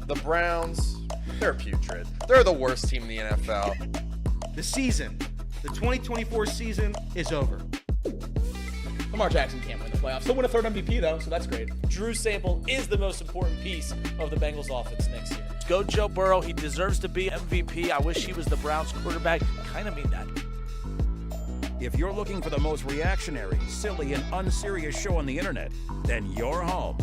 The Browns, they're putrid. They're the worst team in the NFL. The season, the 2024 season is over. Lamar Jackson can't win the playoffs. He'll win a third MVP, though, so that's great. Drew Sample is the most important piece of the Bengals offense next year. Go Joe Burrow. He deserves to be MVP. I wish he was the Browns quarterback. Kind of mean that. If you're looking for the most reactionary, silly, and unserious show on the internet, then you're home.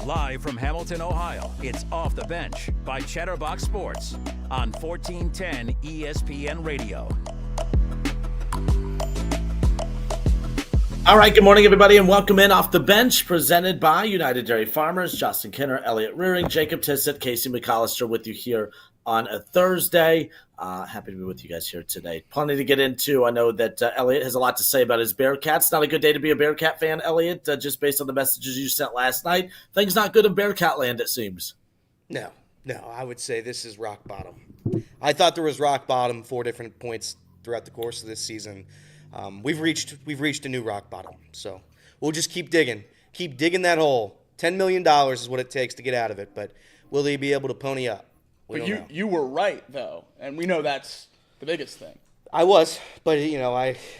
Live from Hamilton, Ohio, it's Off the Bench by Chatterbox Sports on 1410 ESPN Radio. All right, good morning, everybody, and welcome in Off the Bench, presented by United Dairy Farmers. Justin Kinner, Elliot Rearing, Jacob Tissett, Casey McAllister with you here on a Thursday. Happy to be with you guys here today. Plenty to get into. I know that Elliot has a lot to say about his Bearcats. Not a good day to be a Bearcat fan, Elliot, just based on the messages you sent last night. Things not good in Bearcat land, it seems. No, I would say this is rock bottom. I thought there was rock bottom 4 different points throughout the course of this season. We've reached a new rock bottom. So we'll just keep digging that hole. $10 million is what it takes to get out of it, but will they be able to pony up? But you were right, though, and we know that's the biggest thing. I was, but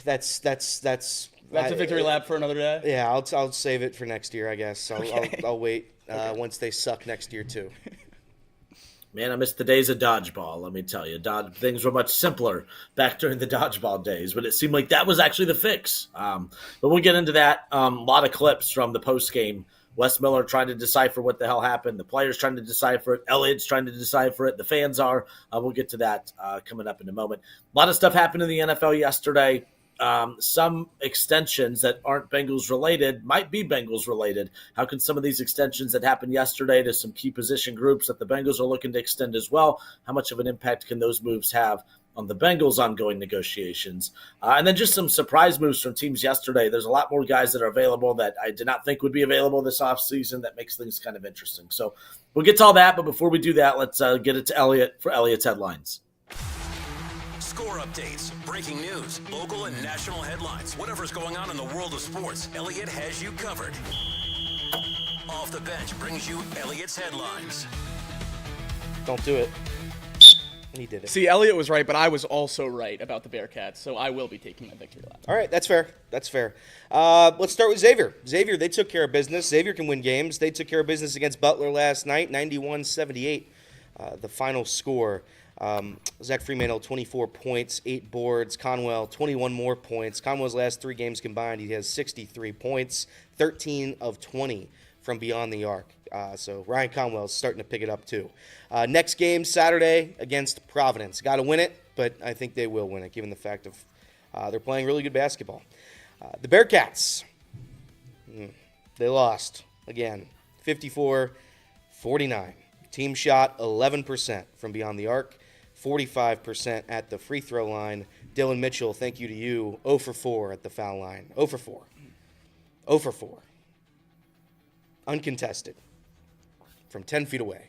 that's a victory lap for another day. Yeah, I'll save it for next year, I guess. I'll wait once they suck next year too. Man, I miss the days of dodgeball, let me tell you. Things were much simpler back during the dodgeball days, but it seemed like that was actually the fix. But we'll get into that. A lot of clips from the postgame. Wes Miller trying to decipher what the hell happened. The players trying to decipher it. Elliot's trying to decipher it. The fans are. We'll get to that coming up in a moment. A lot of stuff happened in the NFL yesterday. Some extensions that aren't Bengals related might be Bengals related. How can some of these extensions that happened yesterday to some key position groups that the Bengals are looking to extend as well, how much of an impact can those moves have on the Bengals' ongoing negotiations? And then just some surprise moves from teams yesterday. There's a lot more guys that are available that I did not think would be available this offseason. That makes things kind of interesting. So we'll get to all that, but before we do that, let's get it to Elliot for Elliot's headlines. Score updates, breaking news, local and national headlines, whatever's going on in the world of sports, Elliot has you covered. Off the Bench brings you Elliot's headlines. Don't do it. He did it. See, Elliot was right, but I was also right about the Bearcats, so I will be taking that victory lap. All right, that's fair. Let's start with Xavier. Xavier, they took care of business. Xavier can win games. They took care of business against Butler last night, 91-78, the final score. Zach Fremantle, 24 points, 8 boards. Conwell, 21 more points. Conwell's last 3 games combined, he has 63 points, 13 of 20 from beyond the arc. So Ryan Conwell's starting to pick it up too. Next game, Saturday, against Providence. Got to win it, but I think they will win it, given the fact of they're playing really good basketball. The Bearcats, they lost again, 54-49. Team shot 11% from beyond the arc, 45% at the free throw line. Dylan Mitchell, thank you to you, 0 for 4 at the foul line. 0 for 4. 0 for 4. Uncontested. From 10 feet away.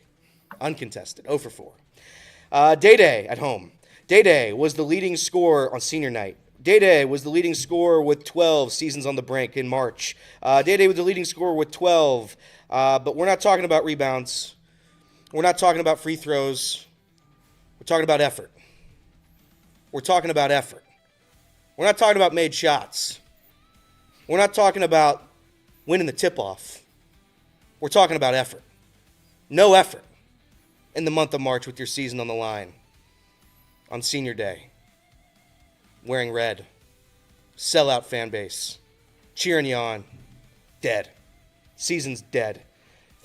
Uncontested. 0 for 4. Day-Day at home. Day-Day was the leading scorer on senior night. Day-Day was the leading scorer with 12 seasons on the brink in March. Day-Day was the leading scorer with 12. But we're not talking about rebounds. We're not talking about free throws. We're talking about effort. We're talking about effort. We're not talking about made shots. We're not talking about winning the tip-off. We're talking about effort. No effort in the month of March with your season on the line. On senior day. Wearing red. Sellout fan base. Cheering you on. Dead. Season's dead.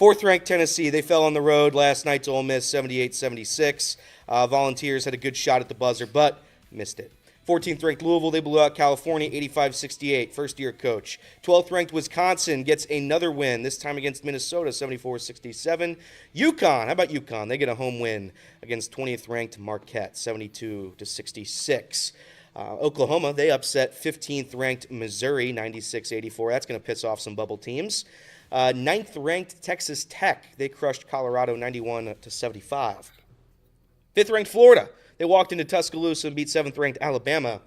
4th-ranked Tennessee, they fell on the road last night to Ole Miss, 78-76. Volunteers had a good shot at the buzzer, but missed it. 14th-ranked Louisville, they blew out California, 85-68, first-year coach. 12th-ranked Wisconsin gets another win, this time against Minnesota, 74-67. UConn, how about UConn? They get a home win against 20th-ranked Marquette, 72-66. Oklahoma, they upset 15th-ranked Missouri, 96-84. That's going to piss off some bubble teams. 9th-ranked Texas Tech, they crushed Colorado 91-75. 5th-ranked Florida, they walked into Tuscaloosa and beat 7th-ranked Alabama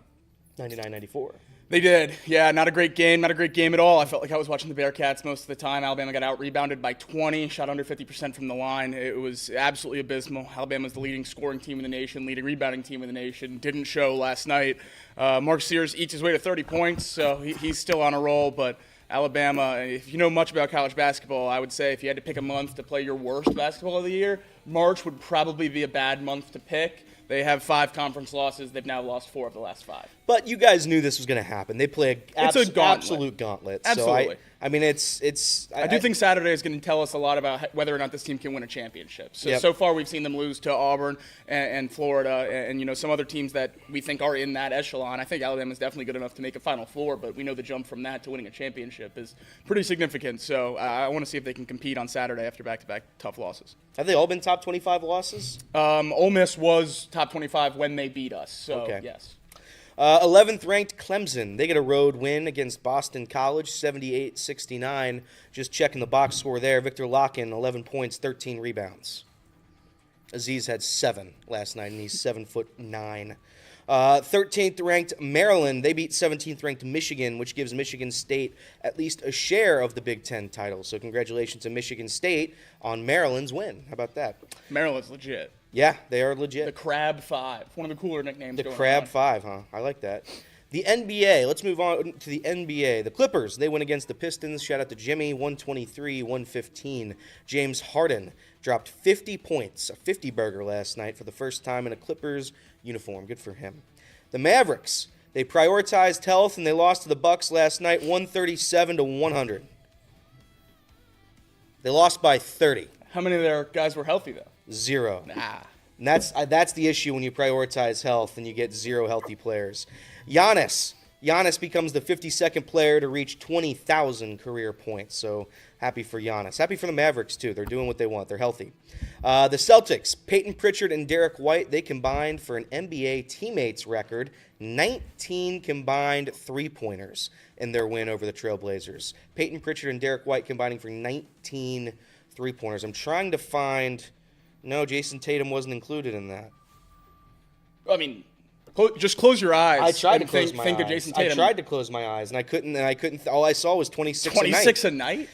99-94. They did. Yeah, not a great game at all. I felt like I was watching the Bearcats most of the time. Alabama got out-rebounded by 20, shot under 50% from the line. It was absolutely abysmal. Alabama's the leading scoring team in the nation, leading rebounding team in the nation. Didn't show last night. Mark Sears eats his way to 30 points, so he's still on a roll, but Alabama, if you know much about college basketball, I would say if you had to pick a month to play your worst basketball of the year, March would probably be a bad month to pick. They have 5 conference losses. They've now lost 4 of the last 5. But you guys knew this was going to happen. They play It's absolute gauntlet. Absolutely. So I mean, it's. I do think Saturday is going to tell us a lot about whether or not this team can win a championship. So Yep. So far, we've seen them lose to Auburn and Florida, and some other teams that we think are in that echelon. I think Alabama is definitely good enough to make a Final Four, but we know the jump from that to winning a championship is pretty significant. So I want to see if they can compete on Saturday after back-to-back tough losses. Have they all been top 25 losses? Ole Miss was top 25 when they beat us. So Okay. yes. 11th ranked Clemson. They get a road win against Boston College, 78-69. Just checking the box score there. Victor Locken, 11 points, 13 rebounds. Aziz had 7 last night, and he's 7'9". 13th ranked Maryland. They beat 17th ranked Michigan, which gives Michigan State at least a share of the Big Ten title. So congratulations to Michigan State on Maryland's win. How about that? Maryland's legit. Yeah, they are legit. The Crab 5. One of the cooler nicknames. The going Crab around. 5, huh? I like that. The NBA. Let's move on to the NBA. The Clippers, they win against the Pistons. Shout out to Jimmy, 123-115. James Harden dropped 50 points, a 50-burger last night for the first time in a Clippers uniform. Good for him. The Mavericks, they prioritized health, and they lost to the Bucks last night, 137-100. They lost by 30. How many of their guys were healthy, though? 0. Nah. And that's the issue when you prioritize health and you get 0 healthy players. Giannis becomes the 52nd player to reach 20,000 career points. So happy for Giannis. Happy for the Mavericks, too. They're doing what they want. They're healthy. The Celtics, Peyton Pritchard and Derek White, they combined for an NBA teammates record, 19 combined three-pointers in their win over the Trailblazers. Peyton Pritchard and Derek White combining for 19 three-pointers. I'm trying to find... No, Jason Tatum wasn't included in that. I mean, just close your eyes. I tried to and close think, my think eyes. of Jason Tatum. I tried to close my eyes, and I couldn't. All I saw was 26 a night. 26 a night?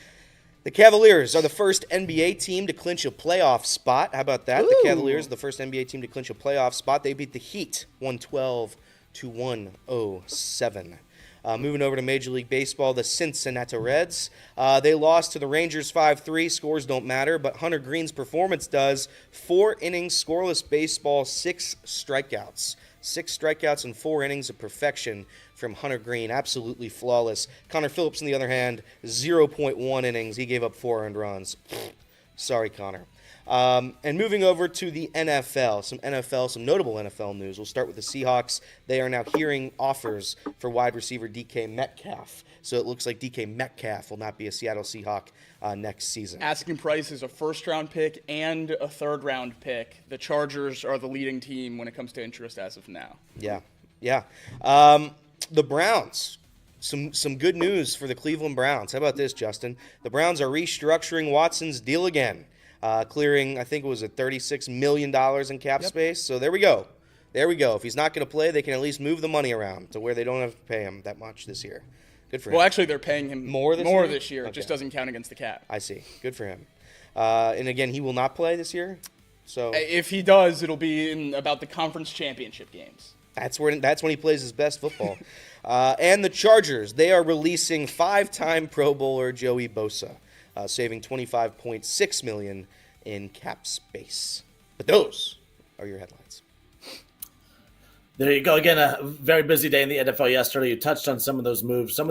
The Cavaliers are the first NBA team to clinch a playoff spot. How about that? Ooh. The Cavaliers are the first NBA team to clinch a playoff spot. They beat the Heat 112-107. Moving over to Major League Baseball, the Cincinnati Reds. They lost to the Rangers 5-3. Scores don't matter, but Hunter Green's performance does. 4 innings, scoreless baseball, 6 strikeouts. 6 strikeouts and 4 innings of perfection from Hunter Green. Absolutely flawless. Connor Phillips, on the other hand, 0.1 innings. He gave up 4 earned runs. Sorry, Connor. And moving over to the NFL, some notable NFL news. We'll start with the Seahawks. They are now hearing offers for wide receiver DK Metcalf. So it looks like DK Metcalf will not be a Seattle Seahawk next season. Asking price is a first-round pick and a third-round pick. The Chargers are the leading team when it comes to interest as of now. Yeah. The Browns. Some good news for the Cleveland Browns. How about this, Justin? The Browns are restructuring Watson's deal again. Clearing, I think it was $36 million in cap space. So there we go. If he's not going to play, they can at least move the money around to where they don't have to pay him that much this year. Good for him. Well, actually, they're paying him more this year. Okay. It just doesn't count against the cap. I see. Good for him. And again, he will not play this year. So if he does, it'll be in about the conference championship games. That's when he plays his best football. And the Chargers, they are releasing 5-time Pro Bowler Joey Bosa, saving $25.6 million in cap space. But those are your headlines. There you go. Again, a very busy day in the NFL yesterday. You touched on some of those moves. I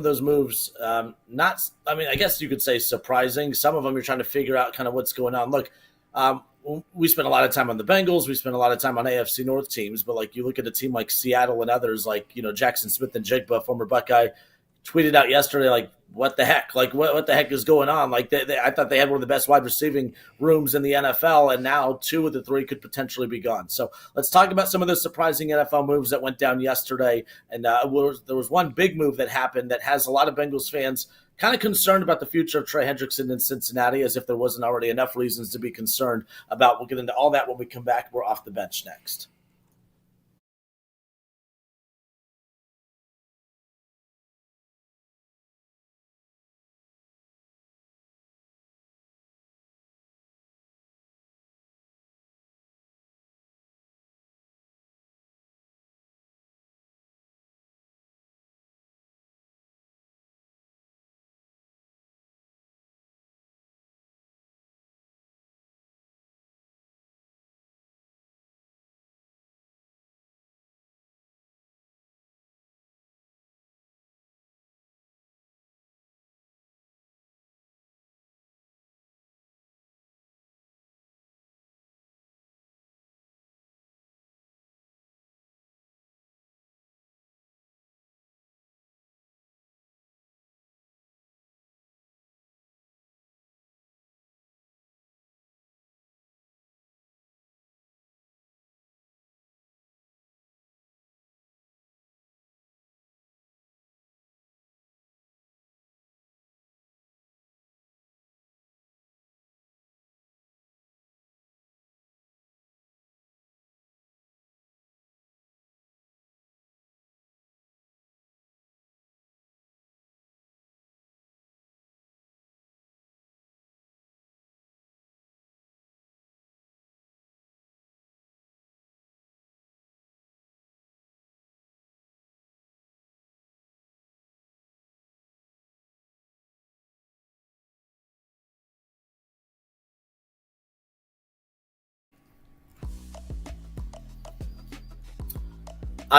guess you could say surprising. Some of them you're trying to figure out kind of what's going on. Look, we spent a lot of time on the Bengals. We spent a lot of time on AFC North teams. But, like, you look at a team like Seattle and others, like, Jackson Smith and Jigba, former Buckeye, tweeted out yesterday, like, what the heck? Like, what the heck is going on? Like, I thought they had one of the best wide receiving rooms in the NFL, and now 2 of the 3 could potentially be gone. So let's talk about some of the surprising NFL moves that went down yesterday. And there was one big move that happened that has a lot of Bengals fans kind of concerned about the future of Trey Hendrickson in Cincinnati, as if there wasn't already enough reasons to be concerned about. We'll get into all that when we come back. We're off the bench next.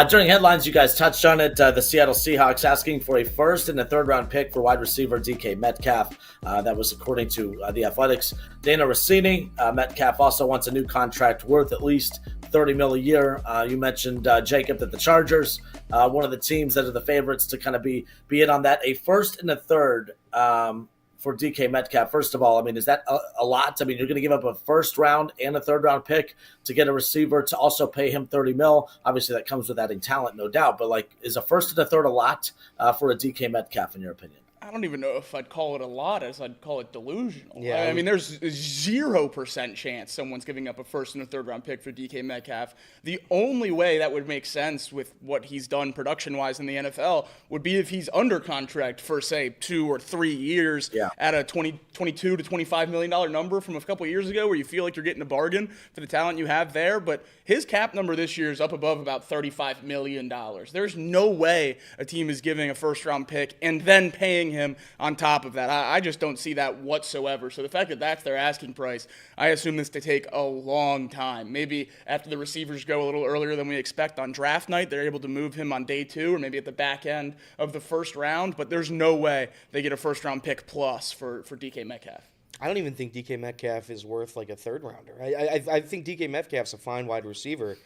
During headlines, you guys touched on it. The Seattle Seahawks asking for a first and a third round pick for wide receiver DK Metcalf. That was according to the Athletics. Dana Rossini. Metcalf also wants a new contract worth at least $30 million a year. You mentioned, Jacob, that the Chargers, one of the teams that are the favorites to kind of be in on that. A first and a third for DK Metcalf. First of all, I mean, is that a lot? I mean, you're going to give up a first round and a third round pick to get a receiver to also pay him $30 million. Obviously, that comes with adding talent, no doubt. But like, is a first and a third a lot for a DK Metcalf, in your opinion? I don't even know if I'd call it a lot as I'd call it delusional. Yeah. I mean, there's 0% chance someone's giving up a first and a third round pick for DK Metcalf. The only way that would make sense with what he's done production-wise in the NFL would be if he's under contract for, say, 2 or 3 years at a $22 to $25 million number from a couple of years ago, where you feel like you're getting a bargain for the talent you have there. But his cap number this year is up above about $35 million. There's no way a team is giving a first-round pick and then paying him on top of that. I just don't see that whatsoever. So the fact that that's their asking price, I assume this to take a long time. Maybe after the receivers go a little earlier than we expect on draft night, they're able to move him on day 2 or maybe at the back end of the first round. But there's no way they get a first-round pick plus for DK Metcalf. I don't even think DK Metcalf is worth like a third rounder. I think DK Metcalf's a fine wide receiver,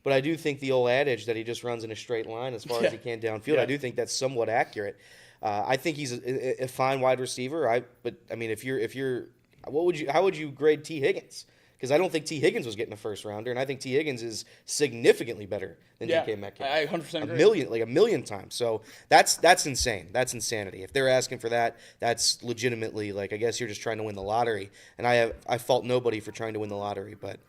but I do think the old adage that he just runs in a straight line as far as he can downfield, I do think that's somewhat accurate. I think he's a fine wide receiver. But I mean, how would you grade T. Higgins? Because I don't think T. Higgins was getting a first rounder, and I think T. Higgins is significantly better than DK Metcalf. I 100% agree. A million times. So that's insane. That's insanity. If they're asking for that, that's legitimately like, I guess you're just trying to win the lottery. And I fault nobody for trying to win the lottery, but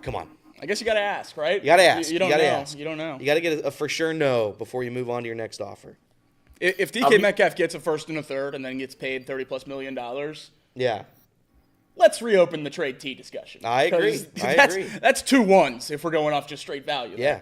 come on. I guess you got to ask, right? You got to ask. You don't know. You don't know. You got to get a for sure no before you move on to your next offer. If DK Metcalf gets a first and a third and then gets paid $30+ million, let's reopen the trade T discussion. I agree. That's 2 ones if we're going off just straight value. Yeah.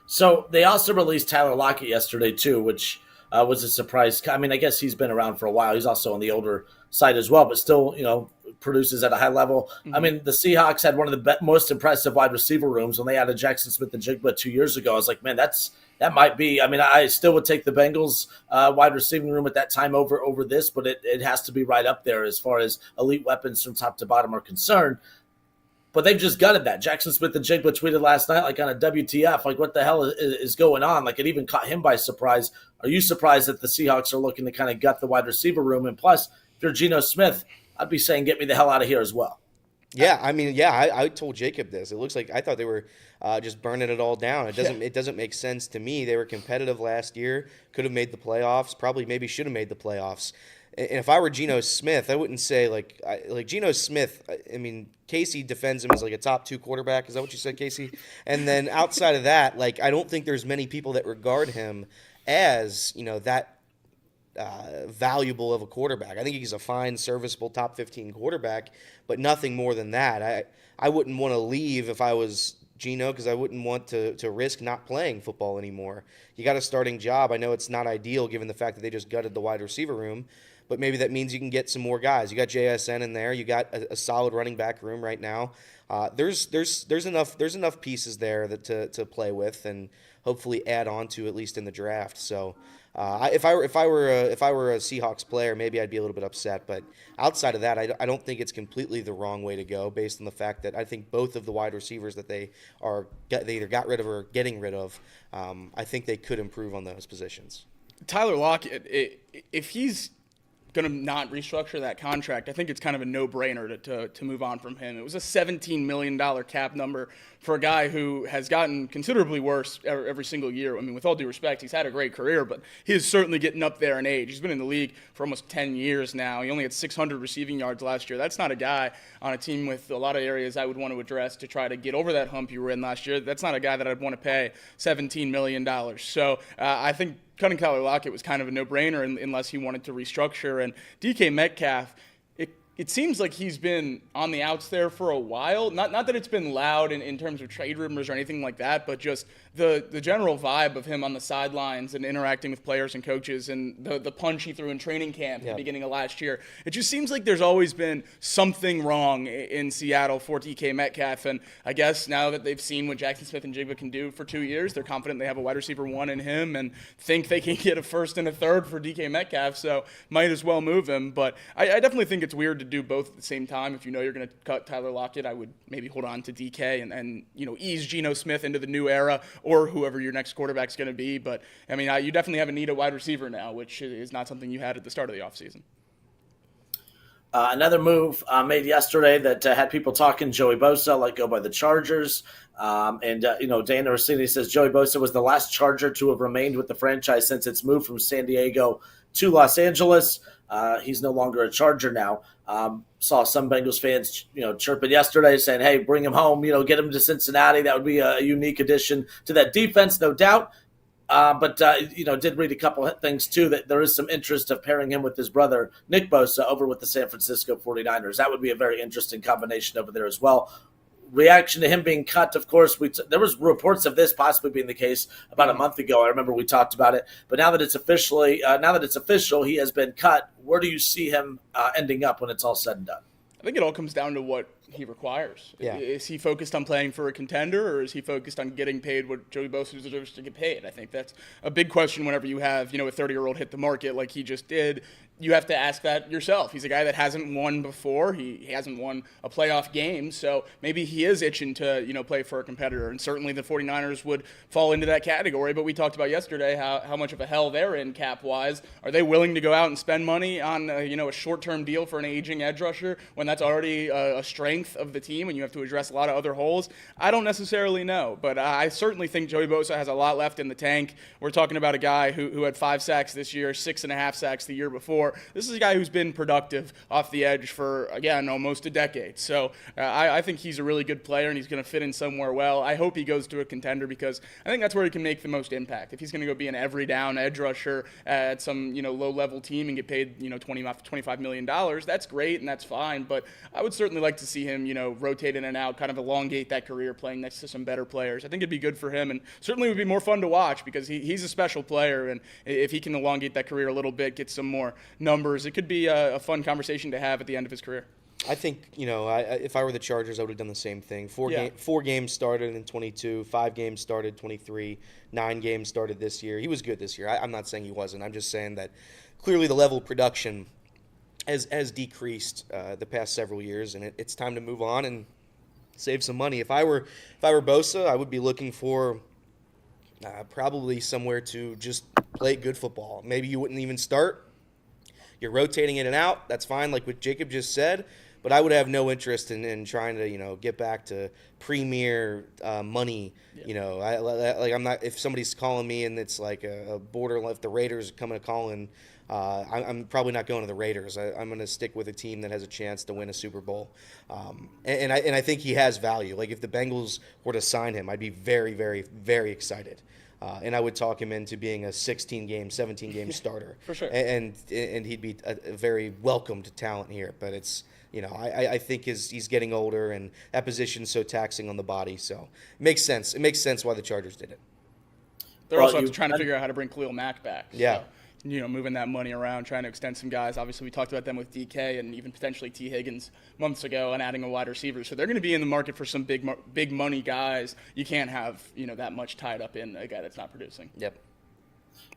So they also released Tyler Lockett yesterday too, which was a surprise. I mean, I guess he's been around for a while. He's also on the older side as well, but still, produces at a high level. Mm-hmm. I mean, the Seahawks had one of the most impressive wide receiver rooms when they added Jackson Smith and Jigba 2 years ago. I was like, man, that might be. I mean, I still would take the Bengals wide receiving room at that time over this, but it has to be right up there as far as elite weapons from top to bottom are concerned. But they've just gutted that. Jackson Smith and Jigba tweeted last night, like on a WTF, like what the hell is going on? Like it even caught him by surprise. Are you surprised that the Seahawks are looking to kind of gut the wide receiver room? And plus, if you're Geno Smith, I'd be saying get me the hell out of here as well. Yeah, I mean, I told Jacob this. It looks like I thought they were just burning it all down. It doesn't make sense to me. They were competitive last year, could have made the playoffs, maybe should have made the playoffs. And if I were Geno Smith, I wouldn't say like Geno Smith. I mean, Casey defends him as like a top 2 quarterback. Is that what you said, Casey? And then outside of that, like I don't think there's many people that regard him as that valuable of a quarterback. I think he's a fine, serviceable top 15 quarterback, but nothing more than that. I wouldn't want to leave if I was Geno because I wouldn't want to risk not playing football anymore. You got a starting job. I know it's not ideal given the fact that they just gutted the wide receiver room, but maybe that means you can get some more guys. You got JSN in there. You got a solid running back room right now. There's enough pieces there to play with and hopefully add on to at least in the draft. So if I were a Seahawks player, maybe I'd be a little bit upset. But outside of that, I don't think it's completely the wrong way to go based on the fact that I think both of the wide receivers that they either got rid of or getting rid of, I think they could improve on those positions. Tyler Lockett, if he's going to not restructure that contract, I think it's kind of a no-brainer to move on from him. It was a $17 million cap number for a guy who has gotten considerably worse every single year. I mean, with all due respect, he's had a great career, but he is certainly getting up there in age. He's been in the league for almost 10 years now. He only had 600 receiving yards last year. That's not a guy on a team with a lot of areas I would want to address to try to get over that hump you were in last year. That's not a guy that I'd want to pay $17 million. So I think cutting Tyler Lockett was kind of a no-brainer unless he wanted to restructure. And DK Metcalf, it it seems like he's been on the outs there for a while. Not that it's been loud in terms of trade rumors or anything like that, but just the general vibe of him on the sidelines and interacting with players and coaches, and the punch he threw in training camp at the beginning of last year. It just seems like there's always been something wrong in Seattle for DK Metcalf. And I guess now that they've seen what Jackson Smith-Njigba can do for 2 years, they're confident they have a wide receiver 1 in him and think they can get a first and a third for DK Metcalf. So might as well move him. But I definitely think it's weird to do both at the same time. If you know you're going to cut Tyler Lockett, I would maybe hold on to DK and ease Geno Smith into the new era, or whoever your next quarterback's going to be. But, I mean, you definitely have a need at wide receiver now, which is not something you had at the start of the offseason. Another move made yesterday that had people talking, Joey Bosa let go by the Chargers. Dan Orsini says Joey Bosa was the last Charger to have remained with the franchise since its move from San Diego to Los Angeles. He's no longer a Charger now. Saw some Bengals fans, chirping yesterday saying, hey, bring him home, get him to Cincinnati. That would be a unique addition to that defense, no doubt. But did read a couple of things, too, that there is some interest of pairing him with his brother, Nick Bosa, over with the San Francisco 49ers. That would be a very interesting combination over there as well. Reaction to him being cut, of course, there was reports of this possibly being the case about a month ago. I remember we talked about it. But now that it's official, he has been cut. Where do you see him ending up when it's all said and done? I think it all comes down to what he requires. Yeah. Is he focused on playing for a contender, or is he focused on getting paid what Joey Bosa deserves to get paid? I think that's a big question whenever you have, a 30-year-old hit the market like he just did. You have to ask that yourself. He's a guy that hasn't won before. He hasn't won a playoff game, so maybe he is itching to, play for a competitor. And certainly the 49ers would fall into that category. But we talked about yesterday how much of a hell they're in cap-wise. Are they willing to go out and spend money on, a short-term deal for an aging edge rusher when that's already a strength of the team and you have to address a lot of other holes? I don't necessarily know, but I certainly think Joey Bosa has a lot left in the tank. We're talking about a guy who had 5 sacks this year, 6.5 sacks the year before. This is a guy who's been productive off the edge for, again, almost a decade. So I think he's a really good player, and he's going to fit in somewhere well. I hope he goes to a contender because I think that's where he can make the most impact. If he's going to go be an every down edge rusher at some low-level team and get paid $25 million, that's great and that's fine. But I would certainly like to see him rotate in and out, kind of elongate that career playing next to some better players. I think it'd be good for him, and certainly would be more fun to watch because he's a special player, and if he can elongate that career a little bit, get some more numbers, it could be a fun conversation to have at the end of his career. I think, if I were the Chargers, I would have done the same thing. Four games started in 22, 5 games started 23, 9 games started this year. He was good this year. I'm not saying he wasn't. I'm just saying that clearly the level of production has decreased the past several years, and it's time to move on and save some money. If I were Bosa, I would be looking for probably somewhere to just play good football. Maybe you wouldn't even start. You're rotating in and out. That's fine, like what Jacob just said. But I would have no interest in trying to get back to premier money. Yeah. I'm not. If somebody's calling me and it's like a border, if the Raiders are coming to calling, I'm probably not going to the Raiders. I'm going to stick with a team that has a chance to win a Super Bowl. And I think he has value. Like if the Bengals were to sign him, I'd be very, very, very excited. And I would talk him into being a 16-game, 17-game starter. For sure. And he'd be a very welcomed talent here. But it's, I think he's getting older, and that position's so taxing on the body. So it makes sense. It makes sense why the Chargers did it. They're also trying to figure out how to bring Khalil Mack back. Yeah. So, moving that money around, trying to extend some guys. Obviously, we talked about them with DK and even potentially T. Higgins months ago, and adding a wide receiver. So they're going to be in the market for some big money guys. You can't have that much tied up in a guy that's not producing. Yep.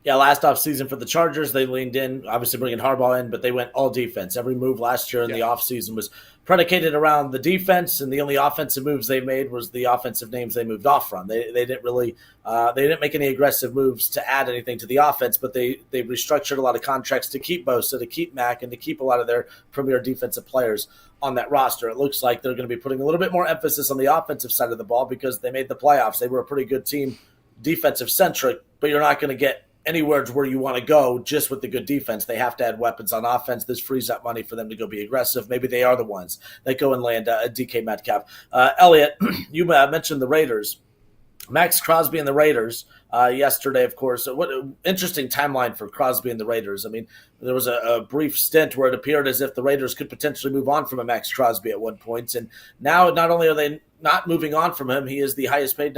Yeah, last offseason for the Chargers, they leaned in, obviously bringing Harbaugh in, but they went all defense. Every move last year in the offseason was predicated around the defense, and the only offensive moves they made was the offensive names they moved off from. They didn't really they didn't make any aggressive moves to add anything to the offense, but they restructured a lot of contracts to keep Bosa, to keep Mack, and to keep a lot of their premier defensive players on that roster. It looks like they're going to be putting a little bit more emphasis on the offensive side of the ball because they made the playoffs. They were a pretty good team, defensive-centric, but you're not going to get anywhere to where you want to go just with the good defense. They have to add weapons on offense. This frees up money for them to go be aggressive. Maybe they are the ones that go and land a DK Metcalf. Elliot, you mentioned the Raiders. Max Crosby and the Raiders yesterday, of course. What an interesting timeline for Crosby and the Raiders. I mean, there was a brief stint where it appeared as if the Raiders could potentially move on from a Max Crosby at one point. And now not only are they not moving on from him, he is the highest paid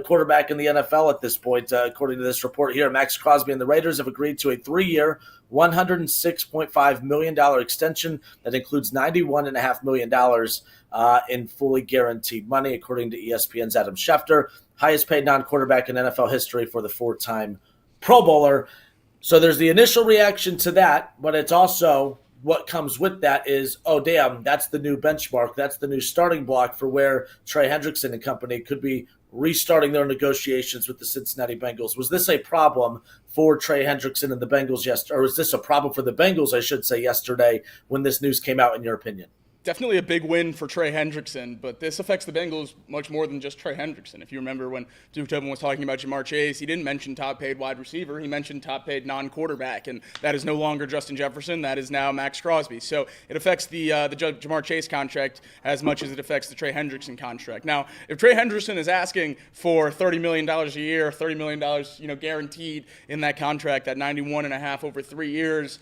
quarterback in the NFL at this point, according to this report here. Max Crosby and the Raiders have agreed to a 3-year, $106.5 million extension that includes $91.5 million in fully guaranteed money, according to ESPN's Adam Schefter, highest paid non-quarterback in NFL history for the 4-time Pro Bowler. So there's the initial reaction to that, but it's also what comes with that is, oh, damn, that's the new benchmark. That's the new starting block for where Trey Hendrickson and company could be restarting their negotiations with the Cincinnati Bengals. Was this a problem for Trey Hendrickson and the Bengals yesterday, or was this a problem for the Bengals, I should say, yesterday when this news came out, in your opinion? Definitely a big win for Trey Hendrickson, but this affects the Bengals much more than just Trey Hendrickson. If you remember when Duke Tobin was talking about Jamar Chase, he didn't mention top-paid wide receiver. He mentioned top-paid non-quarterback, and that is no longer Justin Jefferson. That is now Max Crosby. So it affects the Jamar Chase contract as much as it affects the Trey Hendrickson contract. Now, if Trey Hendrickson is asking for $30 million a year, $30 million guaranteed in that contract, that $91.5 over 3 years,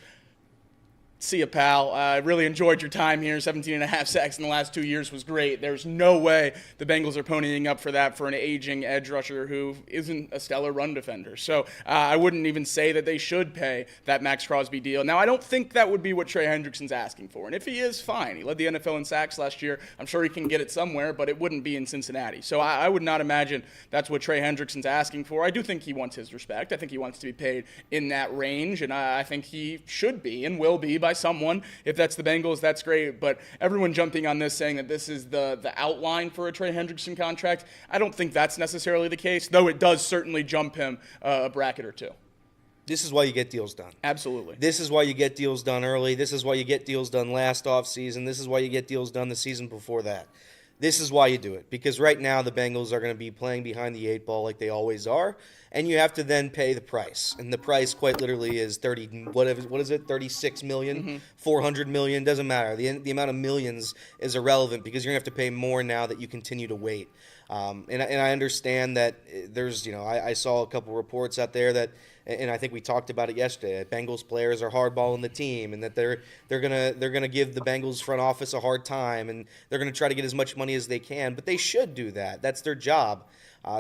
see ya, pal. I really enjoyed your time here. 17.5 sacks in the last 2 years was great. There's no way the Bengals are ponying up for that for an aging edge rusher who isn't a stellar run defender. So I wouldn't even say that they should pay that Max Crosby deal. Now, I don't think that would be what Trey Hendrickson's asking for. And if he is, fine. He led the NFL in sacks last year. I'm sure he can get it somewhere, but it wouldn't be in Cincinnati. So I would not imagine that's what Trey Hendrickson's asking for. I do think he wants his respect. I think he wants to be paid in that range, and I think he should be and will be by someone. If that's the Bengals, that's great. But everyone jumping on this saying that this is the outline for a Trey Hendrickson contract, I don't think that's necessarily the case, though it does certainly jump him a bracket or two. This is why you get deals done. Absolutely. This is why you get deals done early. This is why you get deals done last offseason. This is why you get deals done the season before that. This is why you do it, because right now the Bengals are going to be playing behind the 8 ball like they always are, and you have to then pay the price. And the price quite literally is 36 million, 400 million, doesn't matter. The amount of millions is irrelevant because you're going to have to pay more now that you continue to wait. And I understand that there's, I saw a couple reports out there that, and I think we talked about it yesterday, that Bengals players are hardballing the team, and that they're gonna give the Bengals front office a hard time, and they're gonna try to get as much money as they can. But they should do that. That's their job.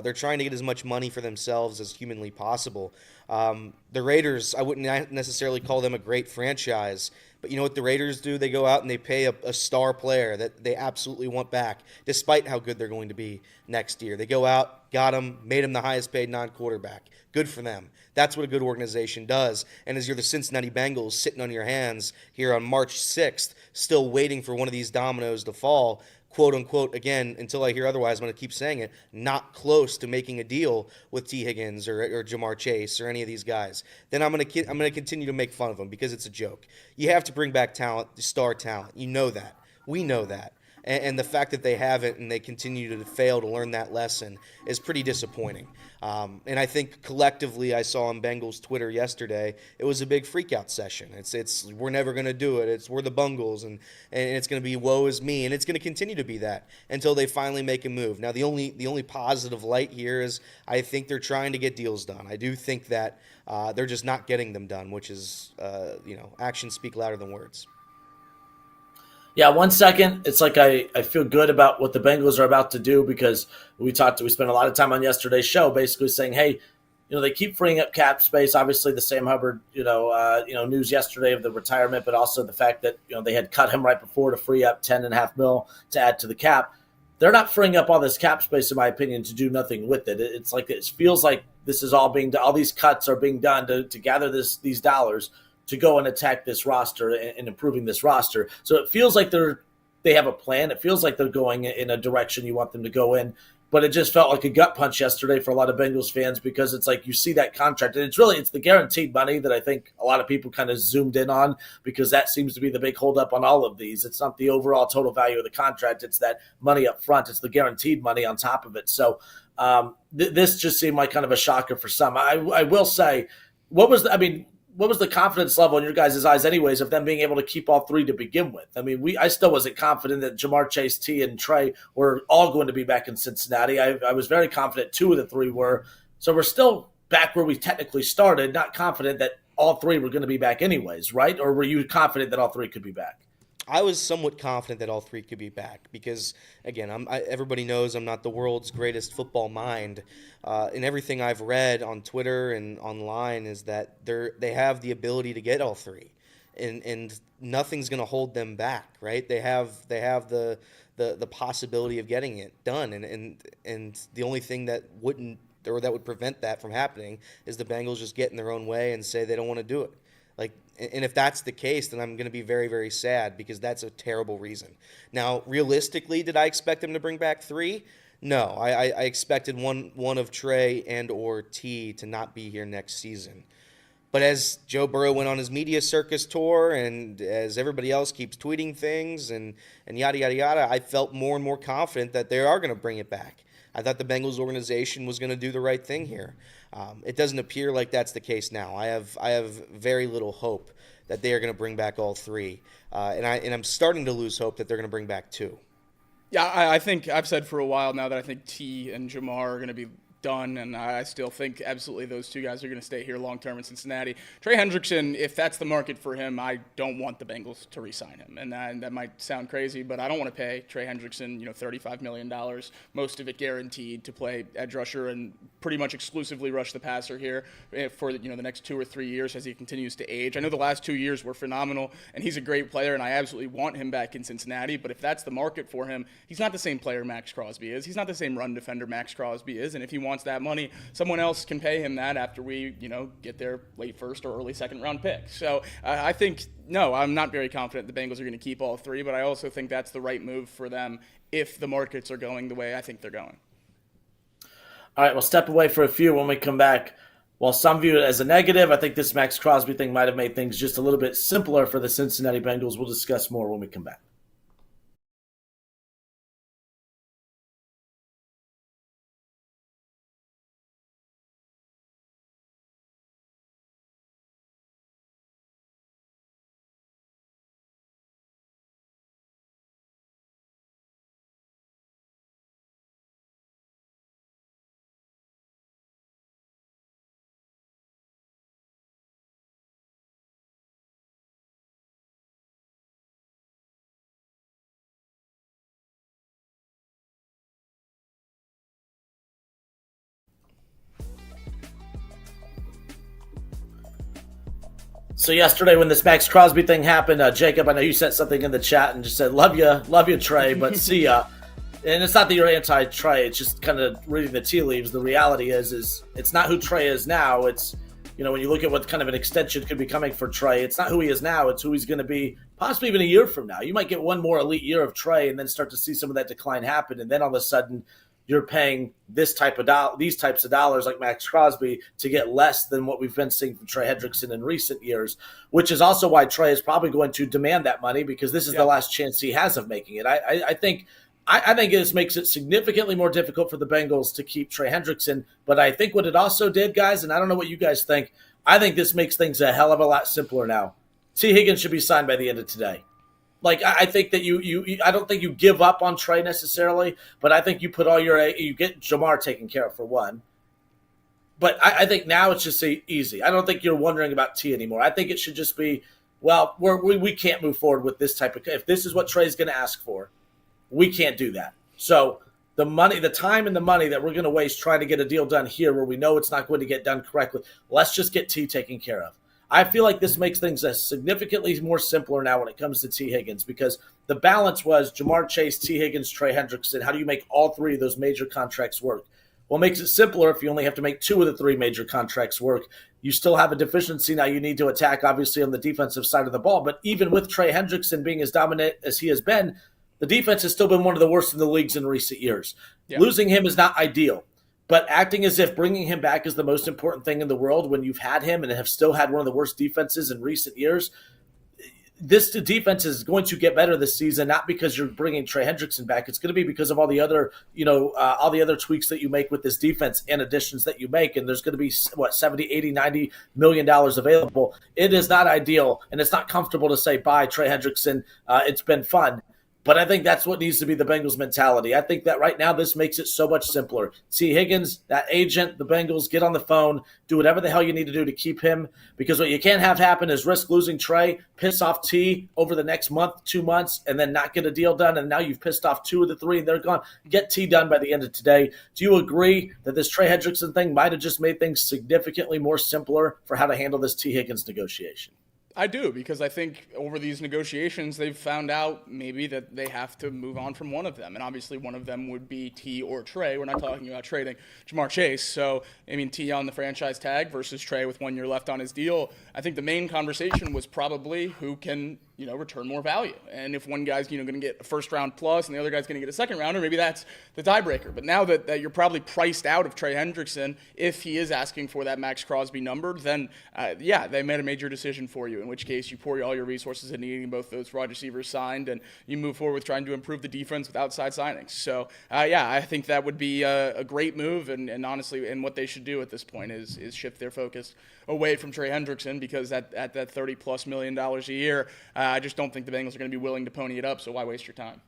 They're trying to get as much money for themselves as humanly possible. The Raiders, I wouldn't necessarily call them a great franchise, but you know what the Raiders do? They go out and they pay a star player that they absolutely want back, despite how good they're going to be next year. They go out, got him, made him the highest paid non-quarterback. Good for them. That's what a good organization does. And as you're the Cincinnati Bengals sitting on your hands here on March 6th, still waiting for one of these dominoes to fall, quote unquote, again, until I hear otherwise, I'm going to keep saying it, not close to making a deal with T. Higgins or Jamar Chase or any of these guys, then I'm going to continue to make fun of them because it's a joke. You have to bring back talent, star talent. You know that. We know that. And the fact that they haven't and they continue to fail to learn that lesson is pretty disappointing. And I think collectively, I saw on Bengals Twitter yesterday, it was a big freakout session. It's we're never going to do it. We're the Bengals, and it's going to be woe is me, and it's going to continue to be that until they finally make a move. Now, the only positive light here is I think they're trying to get deals done. I do think that they're just not getting them done, which is actions speak louder than words. Yeah, 1 second. It's like I feel good about what the Bengals are about to do because we spent a lot of time on yesterday's show basically saying, hey, they keep freeing up cap space. Obviously, the Sam Hubbard, news yesterday of the retirement, but also the fact that they had cut him right before to free up $10.5 million to add to the cap. They're not freeing up all this cap space, in my opinion, to do nothing with it. It's like it feels like this is all these cuts are being done to gather these dollars to go and attack this roster and improving this roster. So it feels like they have a plan. It feels like they're going in a direction you want them to go in. But it just felt like a gut punch yesterday for a lot of Bengals fans because it's like you see that contract. And it's the guaranteed money that I think a lot of people kind of zoomed in on because that seems to be the big holdup on all of these. It's not the overall total value of the contract. It's that money up front. It's the guaranteed money on top of it. So this just seemed like kind of a shocker for some. I will say, what was the confidence level in your guys' eyes anyways of them being able to keep all three to begin with? I mean, I still wasn't confident that Jamar Chase, T, and Trey were all going to be back in Cincinnati. I was very confident 2 of the 3 were. So we're still back where we technically started, not confident that all three were going to be back anyways, right? Or were you confident that all three could be back? I was somewhat confident that all three could be back because, again, everybody knows I'm not the world's greatest football mind. And everything I've read on Twitter and online is that they have the ability to get all three, and nothing's going to hold them back, right? They have the possibility of getting it done, and the only thing that would prevent that from happening is the Bengals just get in their own way and say they don't want to do it. And if that's the case, then I'm going to be very, very sad because that's a terrible reason. Now, realistically, did I expect them to bring back three? No, I expected one of Trey and or T to not be here next season. But as Joe Burrow went on his media circus tour and as everybody else keeps tweeting things and yada, yada, yada, I felt more and more confident that they are going to bring it back. I thought the Bengals organization was going to do the right thing here. It doesn't appear like that's the case now. I have very little hope that they are going to bring back all three, and I'm starting to lose hope that they're going to bring back two. Yeah, I think I've said for a while now that I think T and Jamar are going to be done, and I still think absolutely those two guys are going to stay here long-term in Cincinnati. Trey Hendrickson, if that's the market for him, I don't want the Bengals to re-sign him, and that might sound crazy, but I don't want to pay Trey Hendrickson, $35 million, most of it guaranteed to play edge rusher and pretty much exclusively rush the passer here for the next 2 or 3 years as he continues to age. I know the last 2 years were phenomenal, and he's a great player, and I absolutely want him back in Cincinnati, but if that's the market for him, he's not the same player Max Crosby is. He's not the same run defender Max Crosby is, and if he wants that money, someone else can pay him that after we, get their late first or early second round pick. So I think, no, I'm not very confident the Bengals are going to keep all three, but I also think that's the right move for them if the markets are going the way I think they're going. All right, we'll step away for a few. When we come back, while some view it as a negative, I think this Max Crosby thing might have made things just a little bit simpler for the Cincinnati Bengals. We'll discuss more when we come back. So yesterday when this Max Crosby thing happened, Jacob, I know you sent something in the chat and just said, love you, Trey, but see ya. And it's not that you're anti-Trey, it's just kind of reading the tea leaves. The reality is it's not who Trey is now. It's, when you look at what kind of an extension could be coming for Trey, it's not who he is now, it's who he's going to be possibly even a year from now. You might get one more elite year of Trey and then start to see some of that decline happen, and then all of a sudden you're paying these types of dollars like Max Crosby to get less than what we've been seeing from Trey Hendrickson in recent years, which is also why Trey is probably going to demand that money because this is the last chance he has of making it. I think this makes it significantly more difficult for the Bengals to keep Trey Hendrickson, but I think what it also did, guys, and I don't know what you guys think, I think this makes things a hell of a lot simpler now. T. Higgins should be signed by the end of today. I think that I don't think you give up on Trey necessarily, but I think you put you get Jamar taken care of for one. But I think now it's just easy. I don't think you're wondering about T anymore. I think it should just be, we can't move forward with this type of, if this is what Trey's going to ask for, we can't do that. So the time and the money that we're going to waste trying to get a deal done here where we know it's not going to get done correctly, let's just get T taken care of. I feel like this makes things significantly more simpler now when it comes to T. Higgins because the balance was Jamar Chase, T. Higgins, Trey Hendrickson. How do you make all three of those major contracts work? Well, it makes it simpler if you only have to make two of the three major contracts work. You still have a deficiency now you need to attack, obviously, on the defensive side of the ball. But even with Trey Hendrickson being as dominant as he has been, the defense has still been one of the worst in the leagues in recent years. Yeah. Losing him is not ideal. But acting as if bringing him back is the most important thing in the world when you've had him and have still had one of the worst defenses in recent years, this defense is going to get better this season, not because you're bringing Trey Hendrickson back. It's going to be because of all the other, all the other tweaks that you make with this defense and additions that you make. And there's going to be, $70, $80, $90 million available. It is not ideal, and it's not comfortable to say, bye, Trey Hendrickson. It's been fun. But I think that's what needs to be the Bengals mentality. I think that right now this makes it so much simpler. T. Higgins, that agent, the Bengals, get on the phone, do whatever the hell you need to do to keep him. Because what you can't have happen is risk losing Trey, piss off T over the next month, 2 months, and then not get a deal done. And now you've pissed off 2 of the 3 and they're gone. Get T done by the end of today. Do you agree that this Trey Hendrickson thing might have just made things significantly more simpler for how to handle this T. Higgins negotiation? I do, because I think over these negotiations, they've found out maybe that they have to move on from one of them. And obviously one of them would be T or Trey. We're not talking about trading Jamar Chase. So, I mean, T on the franchise tag versus Trey with 1 year left on his deal. I think the main conversation was probably who can, return more value. And if one guy's, going to get a first round plus and the other guy's going to get a second rounder, maybe that's the tiebreaker. But now that you're probably priced out of Trey Hendrickson, if he is asking for that Max Crosby number, then, they made a major decision for you, in which case you pour all your resources into getting both those wide receivers signed and you move forward with trying to improve the defense with outside signings. So, I think that would be a great move. And honestly, and what they should do at this point is shift their focus away from Trey Hendrickson, because at that $30+ million a year, I just don't think the Bengals are going to be willing to pony it up, so why waste your time?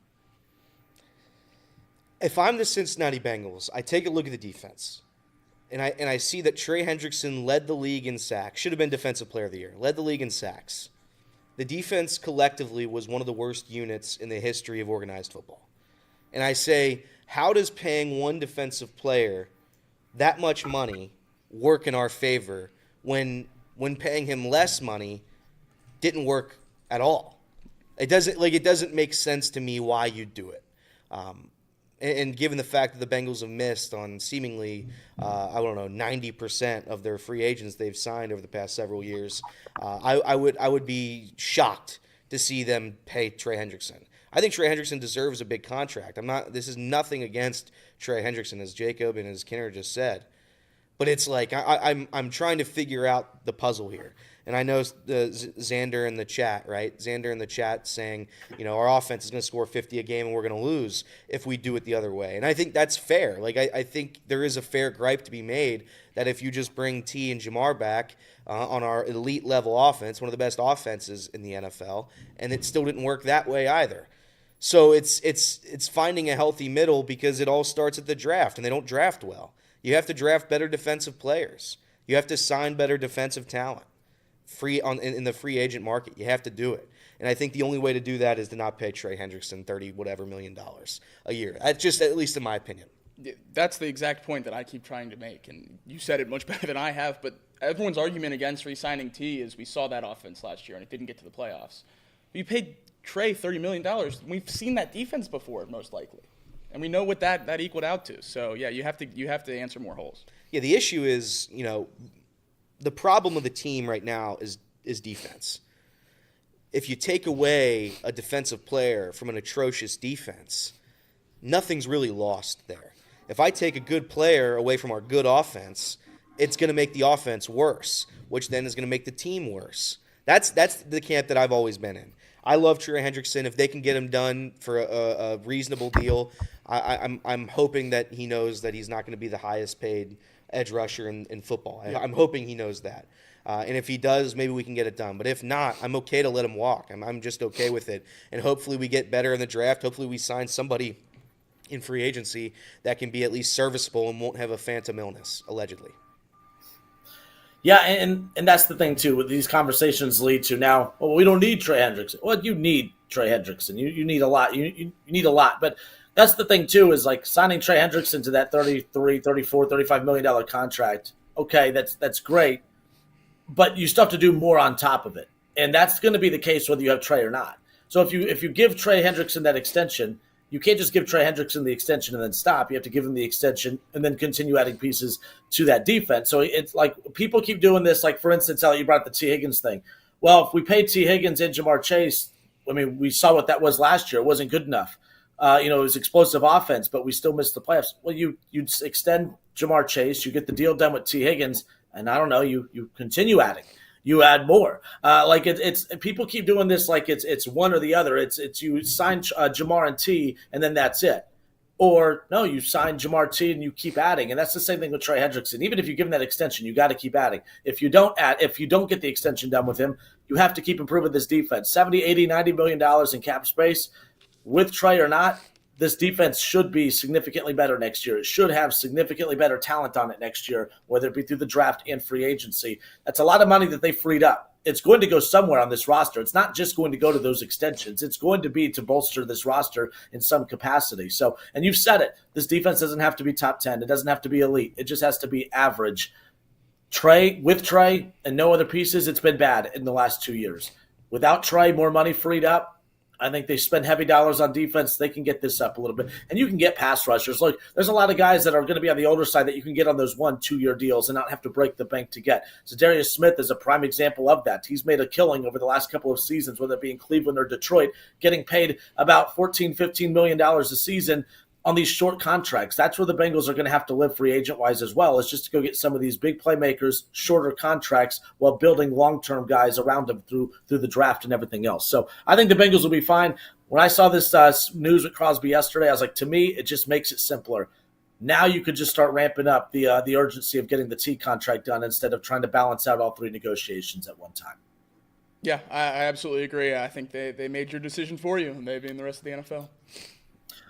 If I'm the Cincinnati Bengals, I take a look at the defense, and I see that Trey Hendrickson led the league in sacks, should have been Defensive Player of the Year, led the league in sacks. The defense collectively was one of the worst units in the history of organized football. And I say, how does paying one defensive player that much money work in our favor when paying him less money didn't work at all? It doesn't make sense to me why you'd do it. And given the fact that the Bengals have missed on seemingly, 90% of their free agents they've signed over the past several years, I would be shocked to see them pay Trey Hendrickson. I think Trey Hendrickson deserves a big contract. This is nothing against Trey Hendrickson, as Jacob and as Kinner just said. But it's like I'm trying to figure out the puzzle here. And I know Xander in the chat, right? Xander in the chat saying, our offense is going to score 50 a game and we're going to lose if we do it the other way. And I think that's fair. I think there is a fair gripe to be made that if you just bring T and Jamar back on our elite level offense, one of the best offenses in the NFL, and it still didn't work that way either. So it's finding a healthy middle, because it all starts at the draft, and they don't draft well. You have to draft better defensive players. You have to sign better defensive talent. In the free agent market, you have to do it. And I think the only way to do that is to not pay Trey Hendrickson $30 million a year. That's just, at least in my opinion. That's the exact point that I keep trying to make, and you said it much better than I have, but everyone's argument against re-signing T is we saw that offense last year and it didn't get to the playoffs. You paid Trey $30 million. We've seen that defense before, most likely. And we know what that equaled out to. So, you have to answer more holes. Yeah, the issue is, the problem with the team right now is defense. If you take away a defensive player from an atrocious defense, nothing's really lost there. If I take a good player away from our good offense, it's going to make the offense worse, which then is going to make the team worse. That's the camp that I've always been in. I love Trey Hendrickson. If they can get him done for a reasonable deal, I'm hoping that he knows that he's not going to be the highest paid edge rusher in football. I'm hoping he knows that. And if he does, maybe we can get it done. But if not, I'm okay to let him walk. I'm just okay with it. And hopefully we get better in the draft. Hopefully we sign somebody in free agency that can be at least serviceable and won't have a phantom illness, allegedly. Yeah, and that's the thing, too, what these conversations lead to now. Well, we don't need Trey Hendrickson. Well, you need Trey Hendrickson. You need a lot. You need a lot. But that's the thing, too, is like signing Trey Hendrickson to that $33, $34, $35 million contract. Okay, that's great. But you still have to do more on top of it. And that's going to be the case whether you have Trey or not. So if you give Trey Hendrickson that extension, you can't just give Trey Hendrickson the extension and then stop. You have to give him the extension and then continue adding pieces to that defense. So it's like people keep doing this. Like, for instance, Elliot, you brought the T. Higgins thing. Well, if we paid T. Higgins and Jamar Chase, I mean, we saw what that was last year. It wasn't good enough. It was explosive offense, but we still missed the playoffs. Well, you extend Jamar Chase, you get the deal done with T. Higgins, and I don't know, you continue adding. You add more. It's people keep doing this like it's one or the other. It's you sign Jamar and T, and then that's it. Or no, you sign Jamar T and you keep adding, and that's the same thing with Trey Hendrickson. Even if you give him that extension, you got to keep adding. If you don't get the extension done with him, you have to keep improving this defense. $70, $80, $90 million in cap space. with Trey or not, this defense should be significantly better next year. It should have significantly better talent on it next year, whether it be through the draft and free agency. That's a lot of money that they freed up. It's going to go somewhere on this roster. It's not just going to go to those extensions. It's going to be to bolster this roster in some capacity. So, and you've said it, this defense doesn't have to be top 10. It doesn't have to be elite. It just has to be average. With Trey and no other pieces, it's been bad in the last 2 years. Without Trey, more money freed up. I think they spend heavy dollars on defense. They can get this up a little bit. And you can get pass rushers. Look, there's a lot of guys that are going to be on the older side that you can get on those 1-2 year deals and not have to break the bank to get. So Darius Smith is a prime example of that. He's made a killing over the last couple of seasons, whether it be in Cleveland or Detroit, getting paid about $14, $15 million a season on these short contracts. That's where the Bengals are going to have to live free agent-wise as well, is just to go get some of these big playmakers, shorter contracts, while building long-term guys around them through the draft and everything else. So I think the Bengals will be fine. When I saw this news with Crosby yesterday, I was like, to me, it just makes it simpler. Now you could just start ramping up the urgency of getting the T contract done instead of trying to balance out all three negotiations at one time. Yeah, I absolutely agree. I think they made your decision for you, maybe in the rest of the NFL.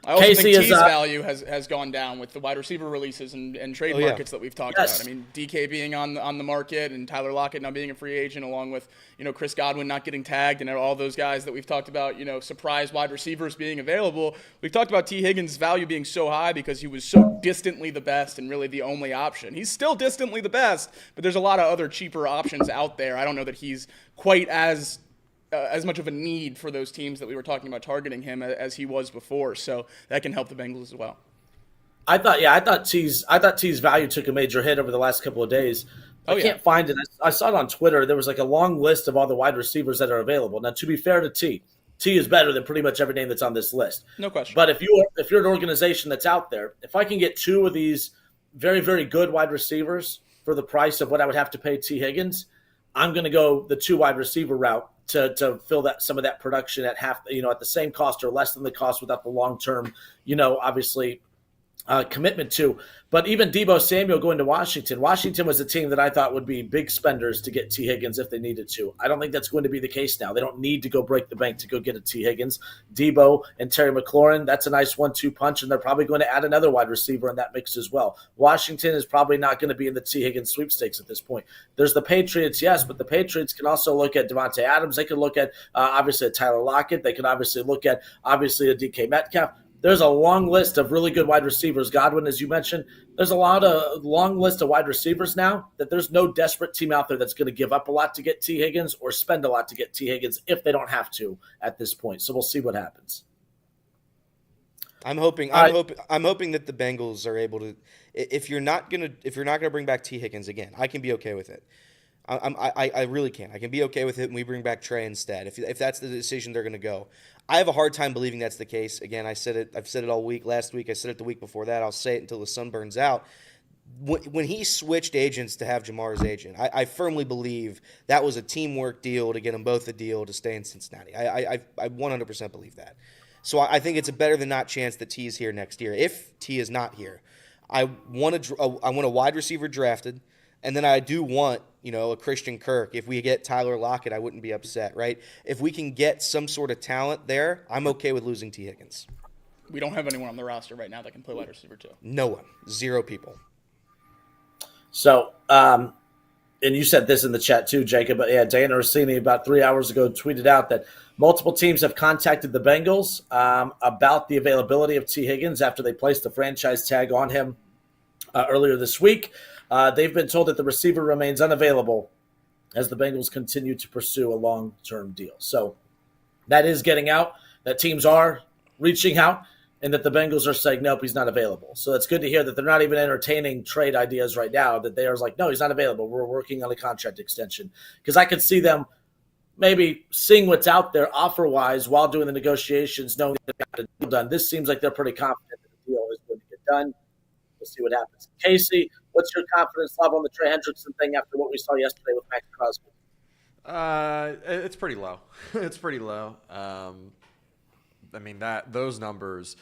I also think T's value has gone down with the wide receiver releases and trade markets that we've talked about. I mean, DK being on the market and Tyler Lockett now being a free agent, along with Chris Godwin not getting tagged and all those guys that we've talked about. Surprise wide receivers being available. We've talked about T. Higgins' value being so high because he was so distantly the best and really the only option. He's still distantly the best, but there's a lot of other cheaper options out there. I don't know that he's quite as much of a need for those teams that we were talking about targeting him as he was before. So that can help the Bengals as well. I thought T's value took a major hit over the last couple of days. I can't find it. I saw it on Twitter. There was like a long list of all the wide receivers that are available. Now, to be fair to T is better than pretty much every name that's on this list. No question. But if you're an organization that's out there, if I can get two of these very, very good wide receivers for the price of what I would have to pay T. Higgins, I'm going to go the two wide receiver route to fill some of that production at half, at the same cost or less than the cost without the long-term, obviously commitment to. But even Deebo Samuel going to Washington was a team that I thought would be big spenders to get T. Higgins if they needed to. I don't think that's going to be the case now. They don't need to go break the bank to go get a T. Higgins. Deebo and Terry McLaurin, that's a nice 1-2 punch, and they're probably going to add another wide receiver in that mix as well. Washington is probably not going to be in the T. Higgins sweepstakes at this point. There's the Patriots, yes, but the Patriots can also look at Devontae Adams. They could look at, obviously, a Tyler Lockett. They could obviously look at, a DK Metcalf. There's a long list of really good wide receivers. Godwin, as you mentioned, there's a long list of wide receivers now that there's no desperate team out there that's going to give up a lot to get T. Higgins or spend a lot to get T. Higgins if they don't have to at this point. So we'll see what happens. I'm hoping that the Bengals are able to. If you're not gonna bring back T. Higgins again, I can be okay with it. I really can. I can be okay with it when we bring back Trey instead. If that's the decision they're going to go, I have a hard time believing that's the case. Again, I've said it all week. Last week, I said it the week before that. I'll say it until the sun burns out. When he switched agents to have Jamar's agent, I firmly believe that was a teamwork deal to get them both a deal to stay in Cincinnati. I 100% believe that. So I think it's a better than not chance that T is here next year. If T is not here, I want a wide receiver drafted. And then I do want, a Christian Kirk. If we get Tyler Lockett, I wouldn't be upset, right? If we can get some sort of talent there, I'm okay with losing T. Higgins. We don't have anyone on the roster right now that can play wide receiver too. No one. 0 people. So, and you said this in the chat too, Jacob, but yeah, Dana Rossini about 3 hours ago tweeted out that multiple teams have contacted the Bengals about the availability of T. Higgins after they placed the franchise tag on him earlier this week. They've been told that the receiver remains unavailable as the Bengals continue to pursue a long-term deal. So that is getting out, that teams are reaching out, and that the Bengals are saying, nope, he's not available. So it's good to hear that they're not even entertaining trade ideas right now, that they are like, no, he's not available. We're working on a contract extension. Because I could see them maybe seeing what's out there offer-wise while doing the negotiations, knowing that they got a deal done. This seems like they're pretty confident that the deal is going to get done. We'll see what happens. Casey, what's your confidence level on the Trey Hendrickson thing after what we saw yesterday with Max Crosby? It's pretty low. It's pretty low. I mean, those numbers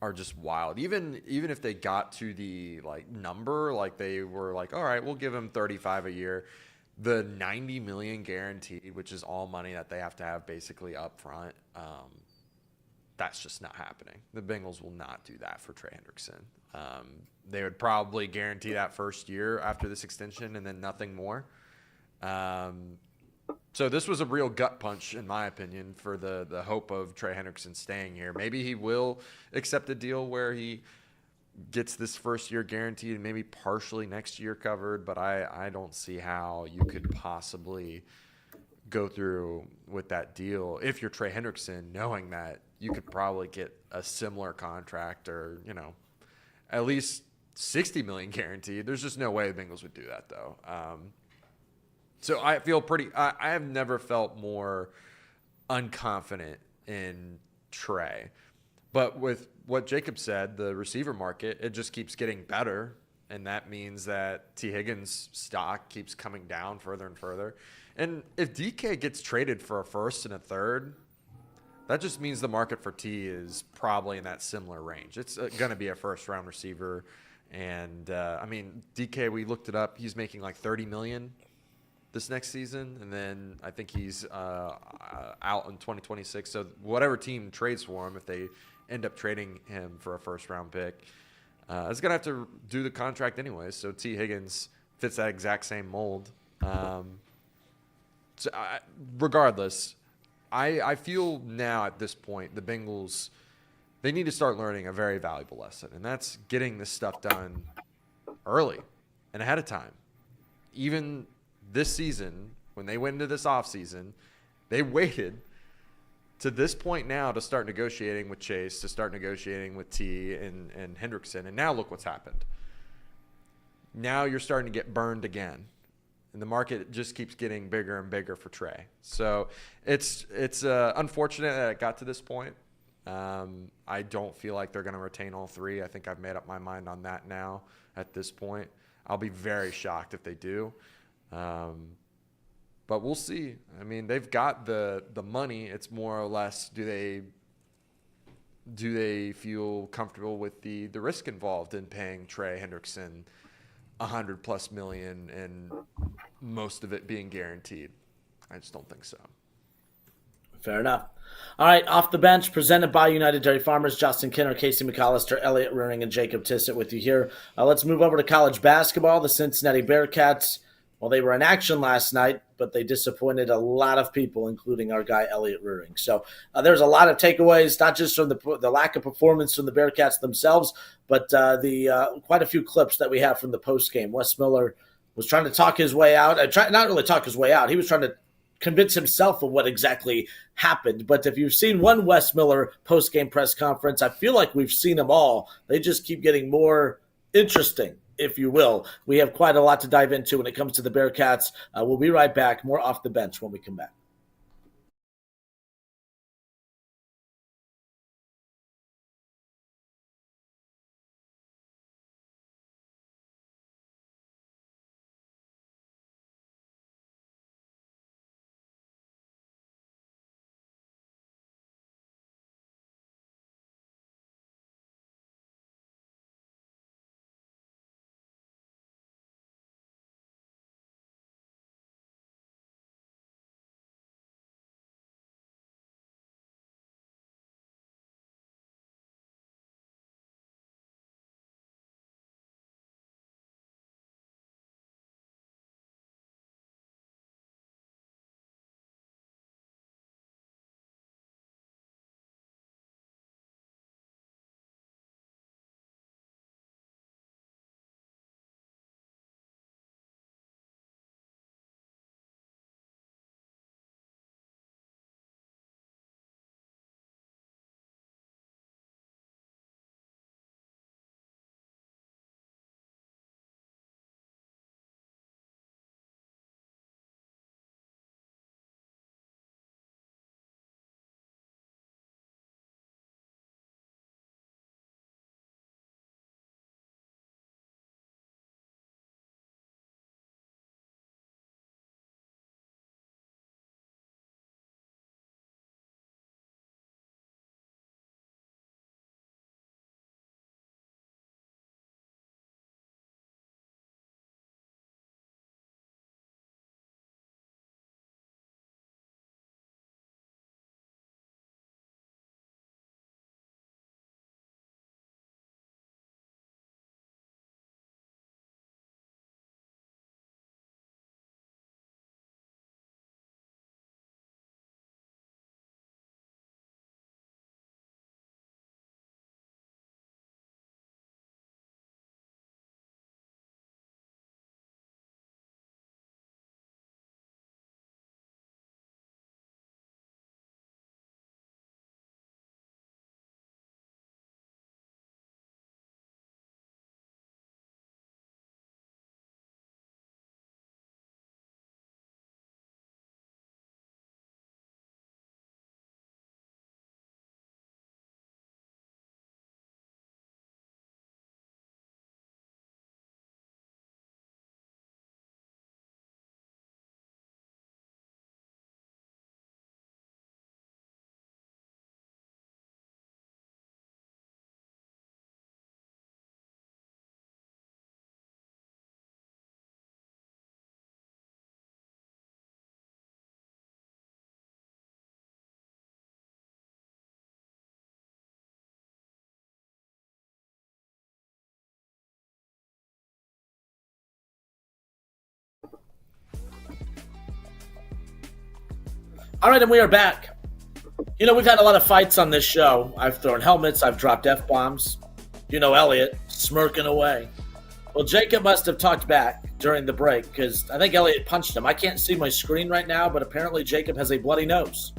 are just wild. Even if they got to the number, they were like, all right, we'll give him 35 a year. The $90 million guaranteed, which is all money that they have to have basically up front. that's just not happening. The Bengals will not do that for Trey Hendrickson. They would probably guarantee that first year after this extension and then nothing more. So this was a real gut punch, in my opinion, for the hope of Trey Hendrickson staying here. Maybe he will accept a deal where he gets this first year guaranteed and maybe partially next year covered, but I don't see how you could possibly go through with that deal if you're Trey Hendrickson, knowing that you could probably get a similar contract or, at least $60 million guaranteed. There's just no way the Bengals would do that, though. So I feel I have never felt more unconfident in Trey. But with what Jacob said, the receiver market, it just keeps getting better. And that means that T. Higgins' stock keeps coming down further and further. And if DK gets traded for a first and a third, that just means the market for T is probably in that similar range. It's going to be a first-round receiver. And, DK, we looked it up. He's making like $30 million this next season. And then I think he's out in 2026. So whatever team trades for him, if they end up trading him for a first-round pick, is going to have to do the contract anyway. So T. Higgins fits that exact same mold. Regardless, I feel now at this point the Bengals, they need to start learning a very valuable lesson, and that's getting this stuff done early and ahead of time. Even this season, when they went into this offseason, they waited to this point now to start negotiating with Chase, to start negotiating with T and Hendrickson, and now look what's happened. Now you're starting to get burned again. And the market just keeps getting bigger and bigger for Trey. So it's unfortunate that it got to this point. I don't feel like they're going to retain all three. I think I've made up my mind on that now at this point. I'll be very shocked if they do. But we'll see. I mean, they've got the money. It's more or less, do they feel comfortable with the risk involved in paying Trey Hendrickson $100+ million and most of it being guaranteed? I just don't think so. Fair enough. All right, off the bench, presented by United Dairy Farmers. Justin Kinner, Casey McAllister, Elliott Rearing, and Jacob Tissett with you here. Let's move over to college basketball. The Cincinnati Bearcats, well, they were in action last night, but they disappointed a lot of people, including our guy Elliott Rearing. So there's a lot of takeaways, not just from the lack of performance from the Bearcats themselves, but quite a few clips that we have from the postgame. Wes Miller was trying to talk his way out. Not really talk his way out. He was trying to convince himself of what exactly happened. But if you've seen one Wes Miller postgame press conference, I feel like we've seen them all. They just keep getting more interesting, if you will. We have quite a lot to dive into when it comes to the Bearcats. We'll be right back. More off the bench when we come back. All right, and we are back. You know, we've had a lot of fights on this show. I've thrown helmets. I've dropped F-bombs. You know, Elliot smirking away. Well, Jacob must have talked back during the break because I think Elliot punched him. I can't see my screen right now, but apparently Jacob has a bloody nose.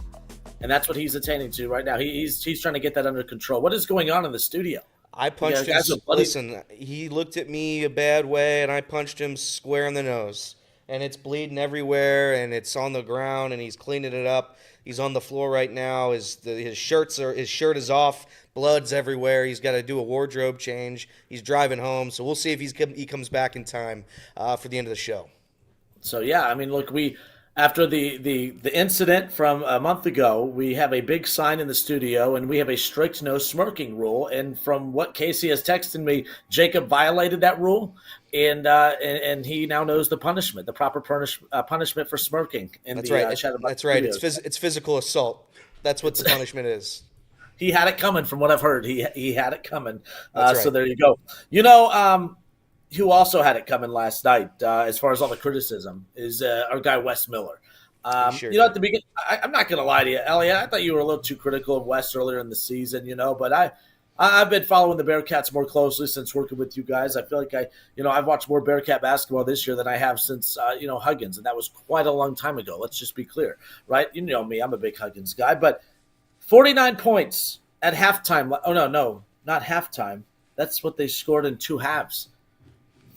And that's what he's attaining to right now. He's trying to get that under control. What is going on in the studio? I punched him. Listen, he looked at me a bad way, and I punched him square in the nose. And it's bleeding everywhere, and it's on the ground, and he's cleaning it up. He's on the floor right now. His shirt is off. Blood's everywhere. He's got to do a wardrobe change. He's driving home, so we'll see if he comes back in time for the end of the show. So yeah, I mean, look, after the incident from a month ago, we have a big sign in the studio, and we have a strict no smirking rule. And from what Casey has texted me, Jacob violated that rule, and he now knows the punishment, the proper punishment for smirking. That's right. That's right. It's physical assault. That's what the punishment is. He had it coming, from what I've heard. He had it coming. Right. So there you go. You know, who also had it coming last night, as far as all the criticism, is our guy Wes Miller. Sure, you know, at the beginning, I'm not going to lie to you, Elliot. I thought you were a little too critical of Wes earlier in the season, you know, but I've been following the Bearcats more closely since working with you guys. I feel like I've watched more Bearcat basketball this year than I have since, Huggins, and that was quite a long time ago. Let's just be clear, right? You know me, I'm a big Huggins guy, but 49 points at halftime. Oh, no, not halftime. That's what they scored in two halves.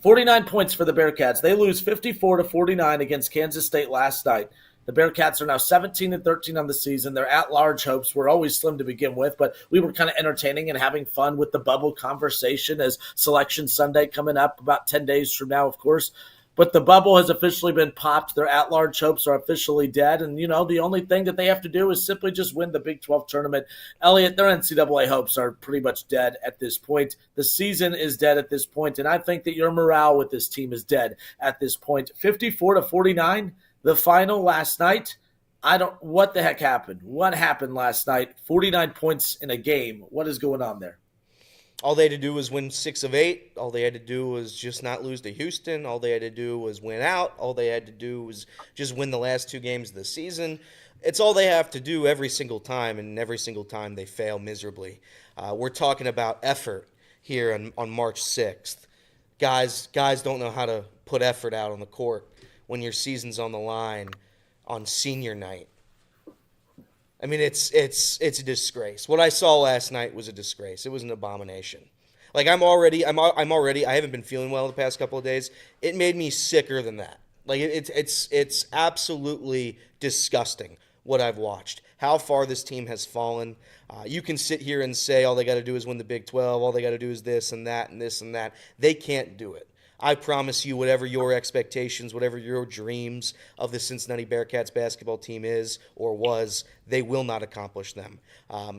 49 points for the Bearcats. They lose 54-49 against Kansas State last night. The Bearcats are now 17-13 on the season. Their at-large hopes were always slim to begin with, but we were kind of entertaining and having fun with the bubble conversation as Selection Sunday coming up about 10 days from now, of course. But the bubble has officially been popped. Their at-large hopes are officially dead. And, the only thing that they have to do is simply just win the Big 12 tournament. Elliot, their NCAA hopes are pretty much dead at this point. The season is dead at this point, and I think that your morale with this team is dead at this point. 54-49, the final last night. What the heck happened? What happened last night? 49 points in a game. What is going on there? All they had to do was win 6 of 8. All they had to do was just not lose to Houston. All they had to do was win out. All they had to do was just win the last 2 games of the season. It's all they have to do every single time, and every single time they fail miserably. We're talking about effort here on March 6th. Guys don't know how to put effort out on the court when your season's on the line on senior night. I mean, it's a disgrace. What I saw last night was a disgrace. It was an abomination. Like I haven't been feeling well the past couple of days. It made me sicker than that. Like it's absolutely disgusting what I've watched. How far this team has fallen. You can sit here and say all they got to do is win the Big 12. All they got to do is this and that and this and that. They can't do it. I promise you, whatever your expectations, whatever your dreams of the Cincinnati Bearcats basketball team is or was, they will not accomplish them.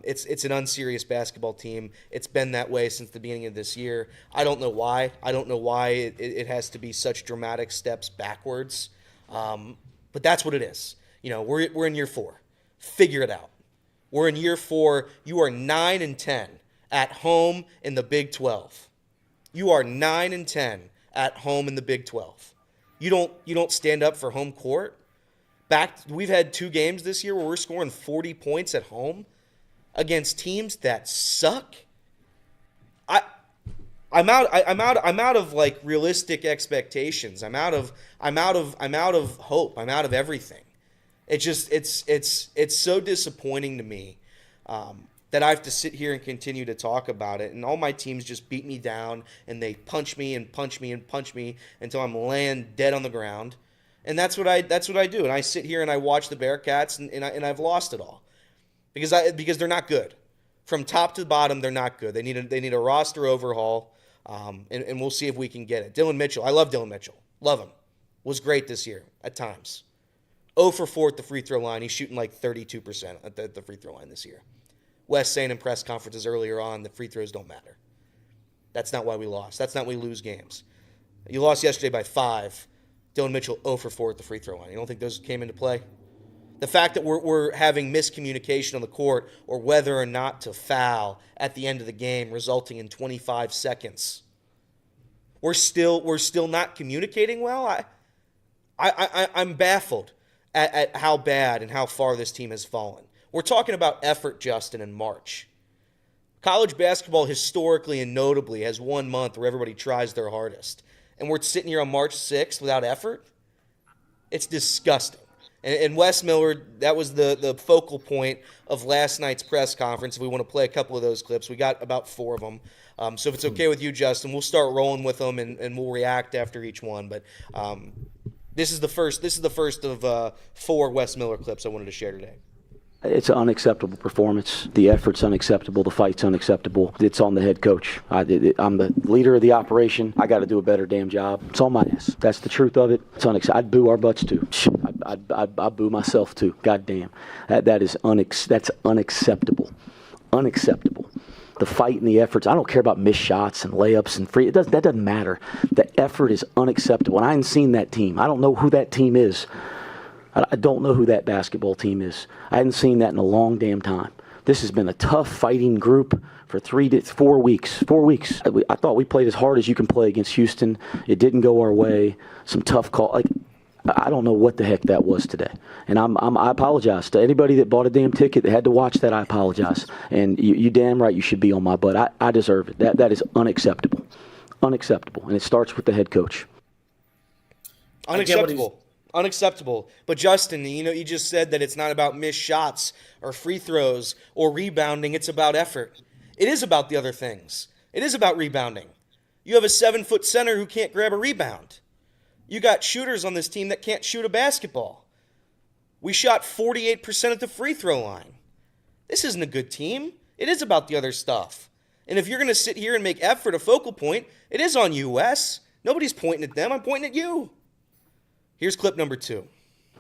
It's an unserious basketball team. It's been that way since the beginning of this year. I don't know why. I don't know why it has to be such dramatic steps backwards. But that's what it is. We're in year 4. Figure it out. We're in year 4. You are 9-10 at home in the Big 12. You are 9-10. At home in the Big 12. You don't stand up for home court. We've had 2 games this year where we're scoring 40 points at home against teams that suck. I'm out of like realistic expectations. I'm out of hope. I'm out of everything. It's so disappointing to me that I have to sit here and continue to talk about it. And all my teams just beat me down, and they punch me and punch me and punch me until I'm laying dead on the ground. And that's what I do. And I sit here and I watch the Bearcats, and I've lost it all because they're not good. From top to bottom, they're not good. They need a roster overhaul, and we'll see if we can get it. Dylan Mitchell, I love Dylan Mitchell. Love him. Was great this year at times. 0 for 4 at the free throw line. He's shooting like 32% at the free throw line this year. Wes saying in press conferences earlier on that free throws don't matter. That's not why we lost. That's not why we lose games. You lost yesterday by 5. Dylan Mitchell 0 for 4 at the free throw line. You don't think those came into play? The fact that we're having miscommunication on the court or whether or not to foul at the end of the game resulting in 25 seconds. We're still not communicating well? I'm baffled. at how bad and how far this team has fallen. We're talking about effort, Justin, in March. College basketball historically and notably has 1 month where everybody tries their hardest. And we're sitting here on March 6th without effort? It's disgusting. And Wes Miller, that was the focal point of last night's press conference. If we want to play a couple of those clips, we got about 4 of them. So if it's okay with you, Justin, we'll start rolling with them and we'll react after each one. But this is the first of 4 Wes Miller clips I wanted to share today. It's an unacceptable performance. The effort's unacceptable. The fight's unacceptable. It's on the head coach. I'm the leader of the operation. I got to do a better damn job. It's on my ass. That's the truth of it. It's unacceptable. I'd boo our butts too. I'd boo myself too. God damn. That's unacceptable. Unacceptable. The fight and the efforts. I don't care about missed shots and layups and free. That doesn't matter. The effort is unacceptable. And I haven't seen that team. I don't know who that team is. I don't know who that basketball team is. I hadn't seen that in a long damn time. This has been a tough fighting group for 3 to 4 weeks. 4 weeks. I thought we played as hard as you can play against Houston. It didn't go our way. Some tough call. I don't know what the heck that was today. And I apologize to anybody that bought a damn ticket that had to watch that. I apologize. And you damn right you should be on my butt. I deserve it. That is unacceptable. Unacceptable. And it starts with the head coach. Unacceptable. Unacceptable. But Justin, you just said that it's not about missed shots or free throws or rebounding. It's about effort. It is about the other things. It is about rebounding. You have a 7-foot center who can't grab a rebound. You got shooters on this team that can't shoot a basketball. We shot 48% at the free throw line. This isn't a good team. It is about the other stuff. And if you're going to sit here and make effort a focal point, it is on you, Wes. Nobody's pointing at them. I'm pointing at you. Here's clip number 2.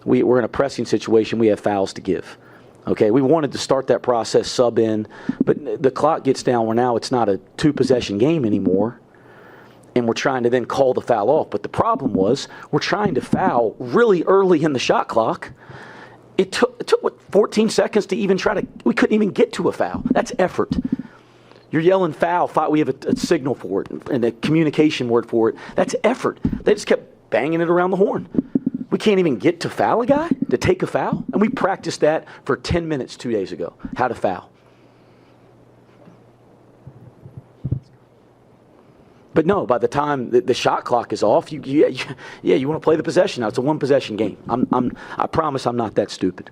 We're in a pressing situation. We have fouls to give. Okay, we wanted to start that process, sub in, but the clock gets down where now it's not a 2-possession game anymore, and we're trying to then call the foul off. But the problem was we're trying to foul really early in the shot clock. It took what, 14 seconds to even try to – we couldn't even get to a foul. That's effort. You're yelling foul. We have a signal for it and a communication word for it. That's effort. They just kept banging it around the horn. We can't even get to foul a guy, to take a foul. And we practiced that for 10 minutes 2 days ago, how to foul. But no, by the time the shot clock is off, you want to play the possession now. It's a 1-possession game. I promise I'm not that stupid.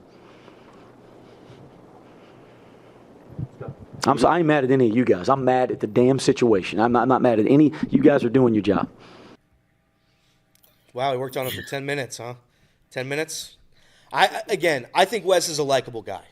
I ain't mad at any of you guys. I'm mad at the damn situation. I'm not mad at any. You guys are doing your job. Wow, he worked on it for 10 minutes, huh? 10 minutes? I think Wes is a likable guy.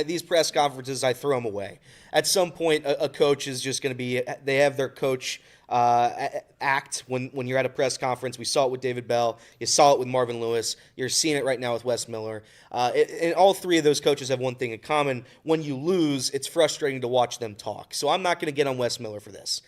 These press conferences, I throw him away. At some point, a coach is just going to be – they have their coach act when you're at a press conference. We saw it with David Bell. You saw it with Marvin Lewis. You're seeing it right now with Wes Miller. And all 3 of those coaches have one thing in common. When you lose, it's frustrating to watch them talk. So I'm not going to get on Wes Miller for this.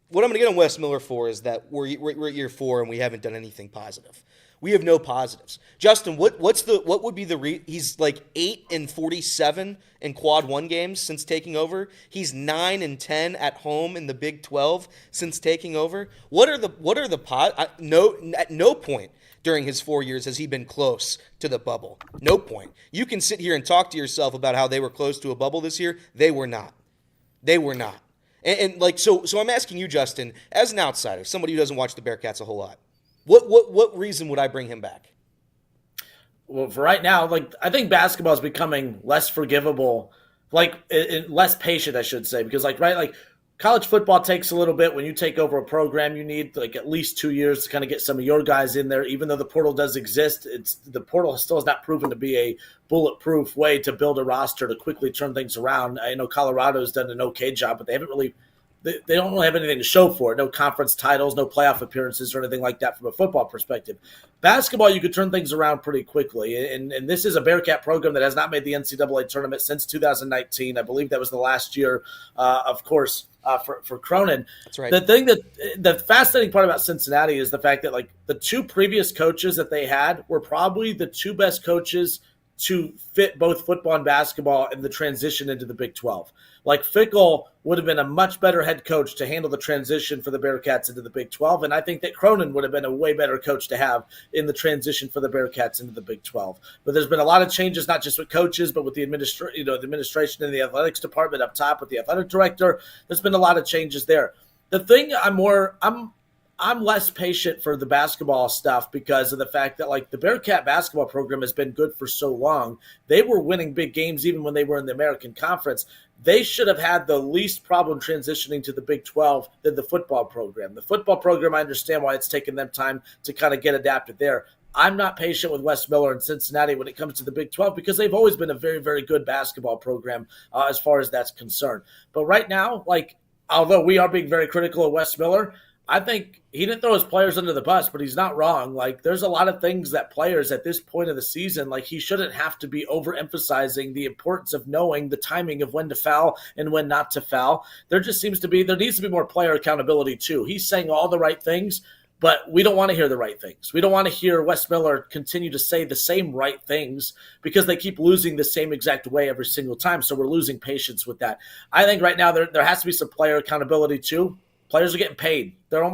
What I'm going to get on Wes Miller for is that we're at year 4 and we haven't done anything positive. We have no positives. Justin, what would be the he's like 8-47 in quad 1 games since taking over. He's 9-10 at home in the Big 12 since taking over. At no point during his 4 years has he been close to the bubble. No point. You can sit here and talk to yourself about how they were close to a bubble this year. They were not. They were not. So I'm asking you, Justin, as an outsider, somebody who doesn't watch the Bearcats a whole lot, what reason would I bring him back? Well, for right now, I think basketball is becoming less forgivable, less patient, I should say, because college football takes a little bit. When you take over a program, you need at least 2 years to kind of get some of your guys in there. Even though the portal does exist, the portal still has not proven to be a bulletproof way to build a roster to quickly turn things around. I know Colorado's done an okay job, but they haven't really. They don't really have anything to show for it. No conference titles, no playoff appearances or anything like that from a football perspective. Basketball, you could turn things around pretty quickly. And this is a Bearcat program that has not made the NCAA tournament since 2019. I believe that was the last year, of course, for Cronin. That's right. The fascinating part about Cincinnati is the fact that the 2 previous coaches that they had were probably the 2 best coaches to fit both football and basketball in the transition into the Big 12. Like Fickell would have been a much better head coach to handle the transition for the Bearcats into the Big 12, and I think that Cronin would have been a way better coach to have in the transition for the Bearcats into the Big 12. But there's been a lot of changes, not just with coaches, but with the administration and the athletics department up top with the athletic director. There's been a lot of changes there. The thing I'm less patient for the basketball stuff because of the fact that, like, the Bearcat basketball program has been good for so long. They were winning big games even when they were in the American Conference. They should have had the least problem transitioning to the Big 12 than the football program. The football program, I understand why it's taken them time to kind of get adapted there. I'm not patient with Wes Miller in Cincinnati when it comes to the Big 12 because they've always been a very, very good basketball program as far as that's concerned. But right now, like, although we are being very critical of Wes Miller, I think he didn't throw his players under the bus, but he's not wrong. Like, there's a lot of things that players at this point of the season, like, he shouldn't have to be overemphasizing the importance of knowing the timing of when to foul and when not to foul. There needs to be more player accountability too. He's saying all the right things, but we don't want to hear the right things. We don't want to hear Wes Miller continue to say the same right things because they keep losing the same exact way every single time. So we're losing patience with that. I think right now there has to be some player accountability too. Players are getting paid. They're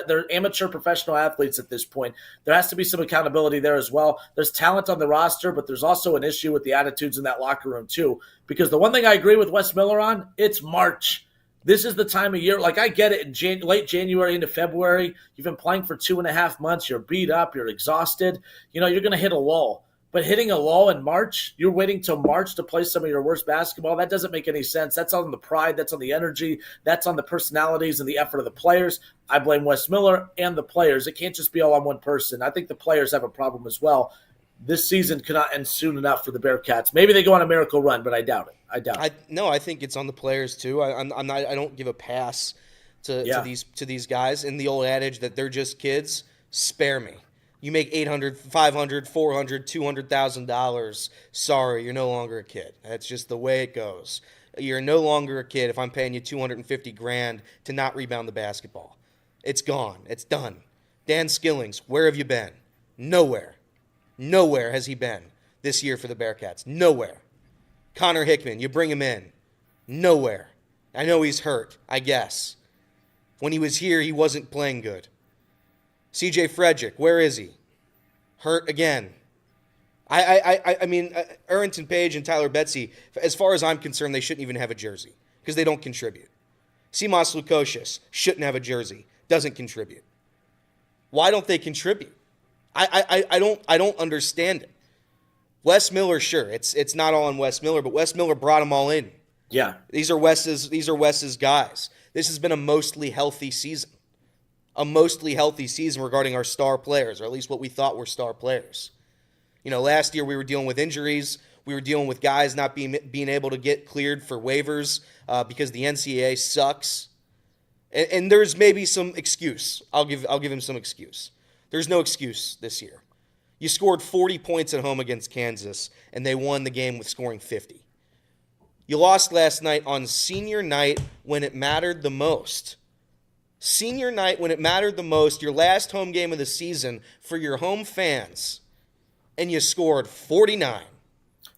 they're amateur professional athletes at this point. There has to be some accountability there as well. There's talent on the roster, but there's also an issue with the attitudes in that locker room too. Because the one thing I agree with Wes Miller on, it's March. This is the time of year. Like, I get it in late January into February. You've been playing for 2.5 months. You're beat up. You're exhausted. You're going to hit a lull. But hitting a lull in March, you're waiting till March to play some of your worst basketball. That doesn't make any sense. That's on the pride. That's on the energy. That's on the personalities and the effort of the players. I blame Wes Miller and the players. It can't just be all on one person. I think the players have a problem as well. This season cannot end soon enough for the Bearcats. Maybe they go on a miracle run, but I doubt it. I think it's on the players too. I don't give a pass to these guys. And the old adage that they're just kids, spare me. You make $800, $500, $400, $200,000. Sorry, you're no longer a kid. That's just the way it goes. You're no longer a kid if I'm paying you $250,000 to not rebound the basketball. It's gone. It's done. Dan Skillings, where have you been? Nowhere. Nowhere has he been this year for the Bearcats. Nowhere. Connor Hickman, you bring him in. Nowhere. I know he's hurt, I guess. When he was here, he wasn't playing good. C.J. Frederick, where is he? Hurt again. I mean, Arrington Page and Tyler Betsy, as far as I'm concerned, they shouldn't even have a jersey because they don't contribute. Simas Lukosius shouldn't have a jersey, doesn't contribute. Why don't they contribute? I don't understand it. Wes Miller, sure, it's not all on Wes Miller, but Wes Miller brought them all in. Yeah, these are Wes's guys. This has been a mostly healthy season. A mostly healthy season regarding our star players, or at least what we thought were star players. Last year we were dealing with injuries. We were dealing with guys not being able to get cleared for waivers because the NCAA sucks. And there's maybe some excuse. I'll give him some excuse. There's no excuse this year. You scored 40 points at home against Kansas, and they won the game with scoring 50. You lost last night on senior night when it mattered the most. Senior night when it mattered the most, your last home game of the season for your home fans, and you scored 49.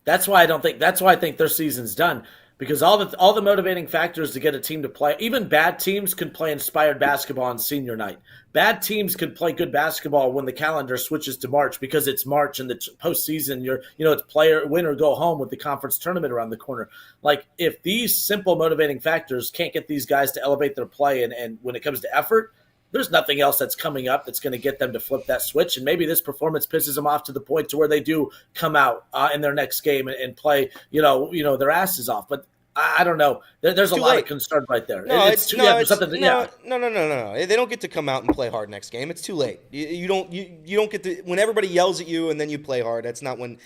That's why I think their season's done. Because all the motivating factors to get a team to play, even bad teams can play inspired basketball on senior night. Bad teams can play good basketball when the calendar switches to March because it's March and the postseason. It's player win or go home with the conference tournament around the corner. Like, if these simple motivating factors can't get these guys to elevate their play, and when it comes to effort, there's nothing else that's coming up that's going to get them to flip that switch. And maybe this performance pisses them off to the point to where they do come out in their next game and play, their asses off. But I don't know. There's a lot of concern right there. No, no. They don't get to come out and play hard next game. It's too late. You don't get to, when everybody yells at you and then you play hard. That's not when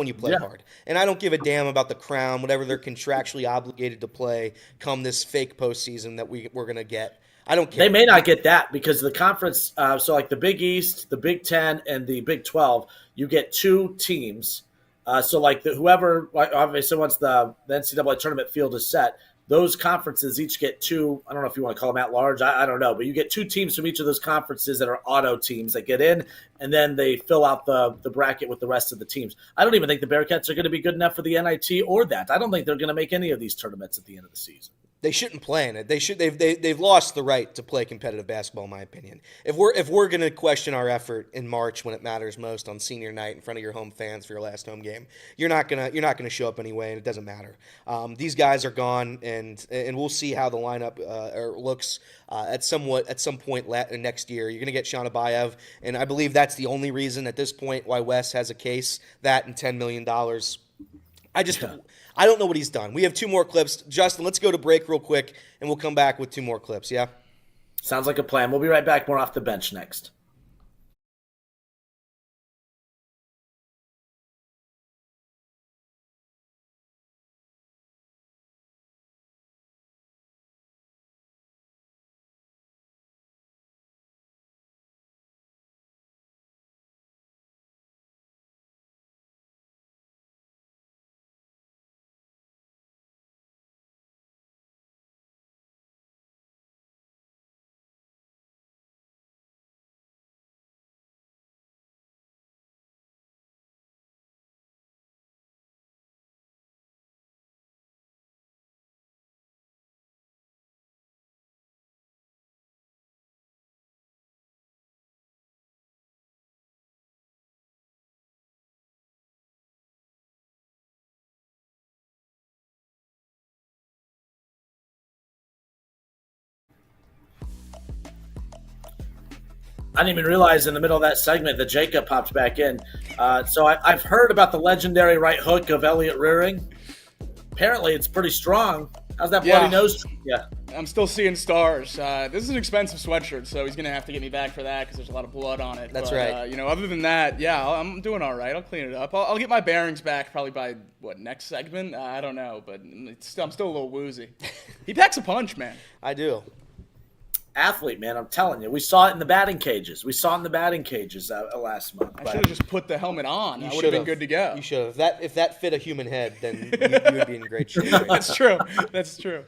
you play hard. And I don't give a damn about the crown, whatever they're contractually obligated to play come this fake postseason that we're going to get. I don't care. They may not get that because the conference, so like the Big East, the Big 10, and the Big 12, you get two teams. So like whoever, obviously once the NCAA tournament field is set, those conferences each get two, I don't know if you want to call them at large, I don't know, but you get two teams from each of those conferences that are auto teams that get in, and then they fill out the bracket with the rest of the teams. I don't even think the Bearcats are going to be good enough for the NIT or that. I don't think they're going to make any of these tournaments at the end of the season. They shouldn't play in it. They've lost the right to play competitive basketball, in my opinion. If we're going to question our effort in March when it matters most on senior night in front of your home fans for your last home game, you're not gonna show up anyway, and it doesn't matter. These guys are gone, and we'll see how the lineup looks at some point next year. You're gonna get Sean Abayev, and I believe that's the only reason at this point why Wes has a case. That and $10 million. I don't know what he's done. We have two more clips. Justin, let's go to break real quick, and we'll come back with two more clips, yeah? Sounds like a plan. We'll be right back. More Off the Bench next. I didn't even realize in the middle of that segment that Jacob popped back in. So I've heard about the legendary right hook of Elliot Rearing. Apparently, it's pretty strong. How's that bloody nose? Yeah. I'm still seeing stars. This is an expensive sweatshirt, so he's going to have to get me back for that because there's a lot of blood on it. That's right. Other than that, yeah, I'm doing all right. I'll clean it up. I'll get my bearings back probably by, next segment? I don't know, but I'm still a little woozy. He packs a punch, man. I do. Athlete, man, I'm telling you. We saw it in the batting cages. Last month. I should have just put the helmet on. I would have been good to go. You should have. If that fit a human head, then you would be in great shape. That's true. That's true.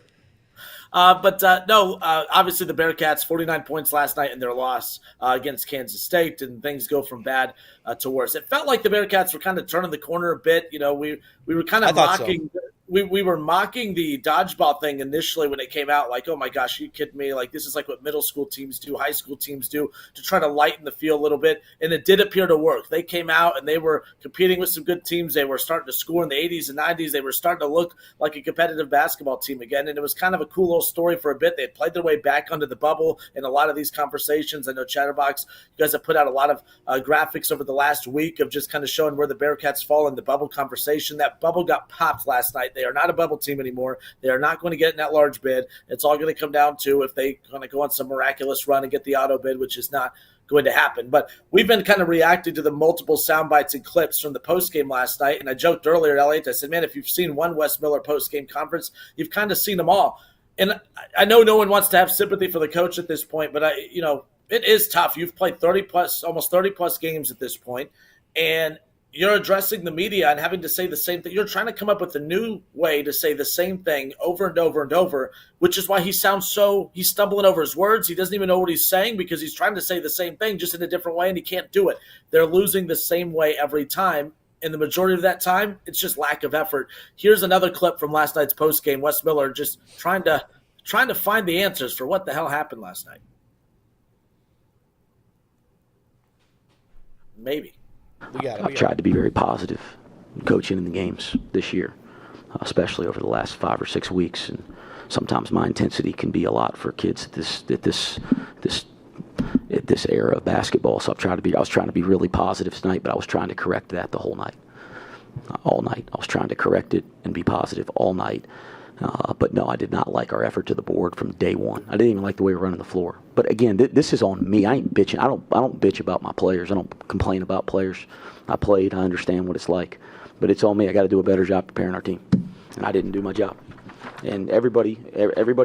Obviously the Bearcats, 49 points last night in their loss against Kansas State, and things go from bad to worse. It felt like the Bearcats were kind of turning the corner a bit. We were kind of mocking. So. We were mocking the dodgeball thing initially when it came out, like, oh my gosh, are you kidding me? Like, this is like what middle school teams do, high school teams do, to try to lighten the field a little bit. And it did appear to work. They came out and they were competing with some good teams. They were starting to score in the 80s and 90s. They were starting to look like a competitive basketball team again. And it was kind of a cool little story for a bit. They had played their way back under the bubble in a lot of these conversations. I know Chatterbox, you guys have put out a lot of graphics over the last week of just kind of showing where the Bearcats fall in the bubble conversation. That bubble got popped last night. They are not a bubble team anymore. They are not going to get in that large bid. It's all going to come down to if they going to go on some miraculous run and get the auto bid, which is not going to happen. But we've been kind of reacting to the multiple sound bites and clips from the postgame last night. And I joked earlier, Elliot, I said, man, if you've seen one Wes Miller postgame conference, you've kind of seen them all. And I know no one wants to have sympathy for the coach at this point, but it is tough. You've played almost 30 plus games at this point, and you're addressing the media and having to say the same thing. You're trying to come up with a new way to say the same thing over and over and over, which is why he's stumbling over his words. He doesn't even know what he's saying because he's trying to say the same thing just in a different way, and he can't do it. They're losing the same way every time. And the majority of that time, it's just lack of effort. Here's another clip from last night's postgame. Wes Miller just trying to find the answers for what the hell happened last night. Maybe. I've tried to be very positive coaching in the games this year, especially over the last 5 or 6 weeks. And sometimes my intensity can be a lot for kids at this era of basketball. So I was trying to be really positive tonight, but I was trying to correct that the whole night. All night. I was trying to correct it and be positive all night. But no, I did not like our effort to the board from day one. I didn't even like the way we were running the floor. But again, this is on me. I ain't bitching. I don't bitch about my players. I don't complain about players. I played. I understand what it's like. But it's on me. I got to do a better job preparing our team. And I didn't do my job. And everybody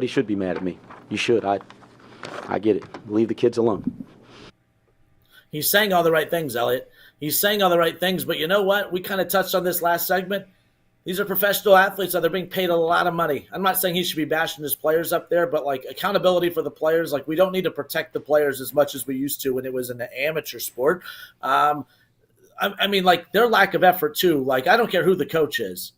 should be mad at me. You should. I get it. Leave the kids alone. He's saying all the right things, Elliot. He's saying all the right things, but you know what? We kind of touched on this last segment. These are professional athletes that they're being paid a lot of money. I'm not saying he should be bashing his players up there, but like accountability for the players, like we don't need to protect the players as much as we used to when it was an amateur sport. I mean, like their lack of effort too. Like I don't care who the coach is.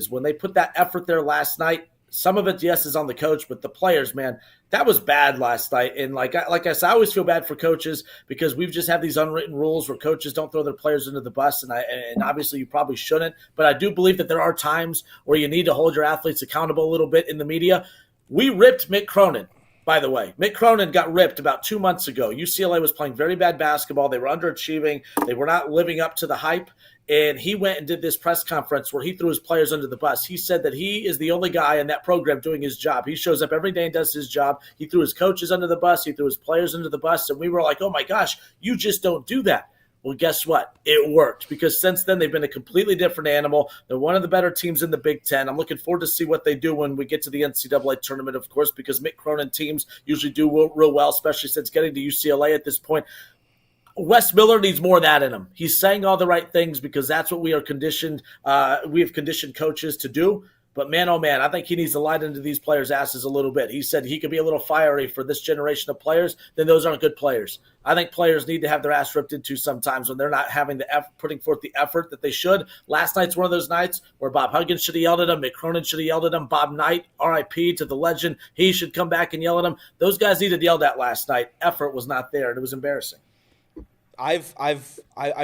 When they put that effort there last night, some of it, yes, is on the coach, but the players, man, that was bad last night. And like I said, I always feel bad for coaches because we've just had these unwritten rules where coaches don't throw their players into the bus, and obviously you probably shouldn't. But I do believe that there are times where you need to hold your athletes accountable a little bit in the media. We ripped Mick Cronin. By the way, Mick Cronin got ripped about 2 months ago. UCLA was playing very bad basketball. They were underachieving. They were not living up to the hype. And he went and did this press conference where he threw his players under the bus. He said that he is the only guy in that program doing his job. He shows up every day and does his job. He threw his coaches under the bus. He threw his players under the bus. And we were like, oh, my gosh, you just don't do that. Well, guess what? It worked because since then they've been a completely different animal. They're one of the better teams in the Big Ten. I'm looking forward to see what they do when we get to the NCAA tournament, of course, because Mick Cronin teams usually do real well, especially since getting to UCLA at this point. Wes Miller needs more of that in him. He's saying all the right things because that's what we are conditioned. We have conditioned coaches to do. But man, oh man, I think he needs to light into these players' asses a little bit. He said he could be a little fiery for this generation of players. Then those aren't good players. I think players need to have their ass ripped into sometimes when they're not having putting forth the effort that they should. Last night's one of those nights where Bob Huggins should have yelled at him. Mick Cronin should have yelled at him. Bob Knight, R.I.P. to the legend. He should come back and yell at him. Those guys needed yelled at last night. Effort was not there, and it was embarrassing. I've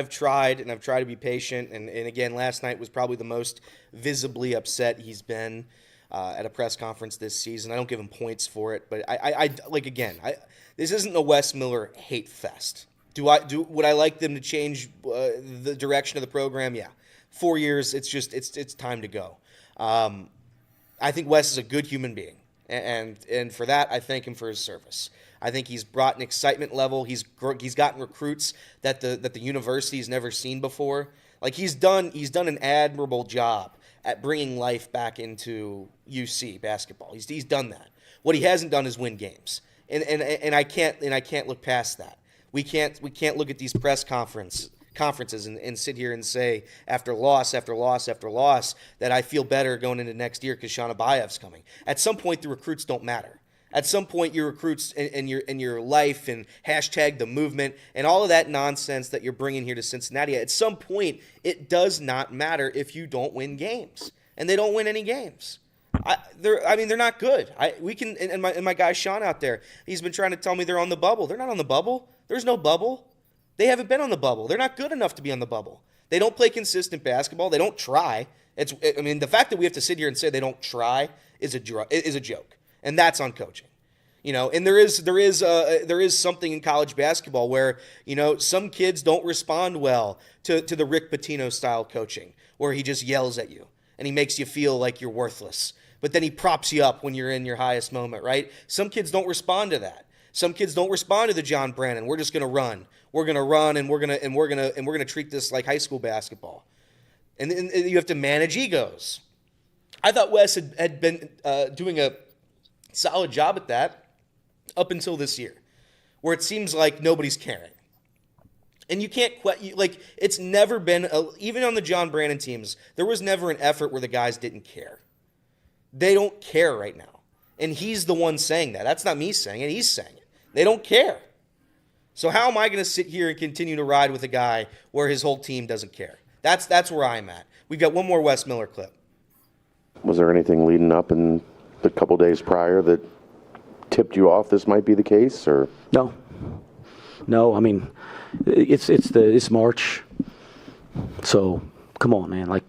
tried, and I've tried to be patient, and again, last night was probably the most visibly upset he's been at a press conference this season. I don't give him points for it, but this isn't a Wes Miller hate fest. Would I like them to change the direction of the program? Yeah, 4 years. It's time to go. I think Wes is a good human being, and for that I thank him for his service. I think he's brought an excitement level. He's gotten recruits that the university's never seen before. Like he's done an admirable job at bringing life back into UC basketball. He's done that. What he hasn't done is win games, and I can't look past that. We can't look at these press conferences and sit here and say after loss after loss after loss that I feel better going into next year because Sean Abayev's coming. At some point, the recruits don't matter. At some point, your recruits and your life and hashtag the movement and all of that nonsense that you're bringing here to Cincinnati, at some point, it does not matter if you don't win games. And they don't win any games. They're not good. And my guy Sean out there, he's been trying to tell me they're on the bubble. They're not on the bubble. There's no bubble. They haven't been on the bubble. They're not good enough to be on the bubble. They don't play consistent basketball. They don't try. The fact that we have to sit here and say they don't try is a joke. And that's on coaching, and there is something in college basketball where, some kids don't respond well to the Rick Pitino style coaching where he just yells at you and he makes you feel like you're worthless, but then he props you up when you're in your highest moment, right? Some kids don't respond to that. Some kids don't respond to the John Brannon. We're just going to run. We're going to run and we're going to treat this like high school basketball. And you have to manage egos. I thought Wes had been doing a solid job at that up until this year, where it seems like nobody's caring. And you can't it's never been even on the John Brannon teams, there was never an effort where the guys didn't care. They don't care right now. And he's the one saying that. That's not me saying it, he's saying it. They don't care. So how am I going to sit here and continue to ride with a guy where his whole team doesn't care? That's where I'm at. We've got one more Wes Miller clip. Was there anything leading up in the couple days prior that tipped you off this might be the case, or no? I mean, it's March, so come on, man. Like,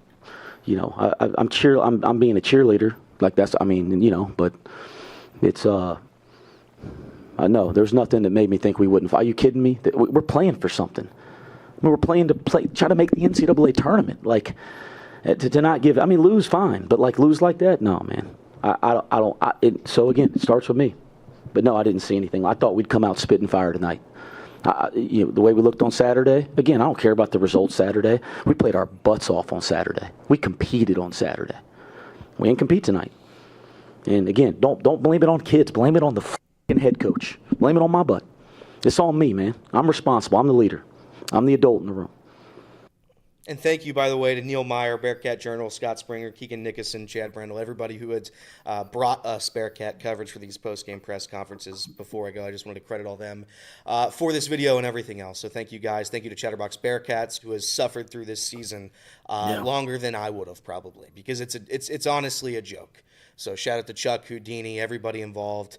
I'm being a cheerleader. Like but it's I know there's nothing that made me think we wouldn't. Are you kidding me? We're playing for something. We're playing to try to make the NCAA tournament. Like to not give. Lose fine, but lose like that, no, man. So again, it starts with me. But no, I didn't see anything. I thought we'd come out spitting fire tonight. The way we looked on Saturday, again, I don't care about the results Saturday. We played our butts off on Saturday. We competed on Saturday. We didn't compete tonight. And again, don't blame it on kids. Blame it on the fucking head coach. Blame it on my butt. It's on me, man. I'm responsible. I'm the leader. I'm the adult in the room. And thank you, by the way, to Neil Meyer, Bearcat Journal, Scott Springer, Keegan Nickerson, Chad Brendel, everybody who had brought us Bearcat coverage for these post-game press conferences. Before I go, I just wanted to credit all them for this video and everything else. So thank you, guys. Thank you to Chatterbox Bearcats, who has suffered through this season longer than I would have probably, because it's honestly a joke. So shout out to Chuck, Houdini, everybody involved,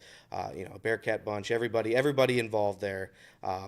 Bearcat Bunch, everybody involved there.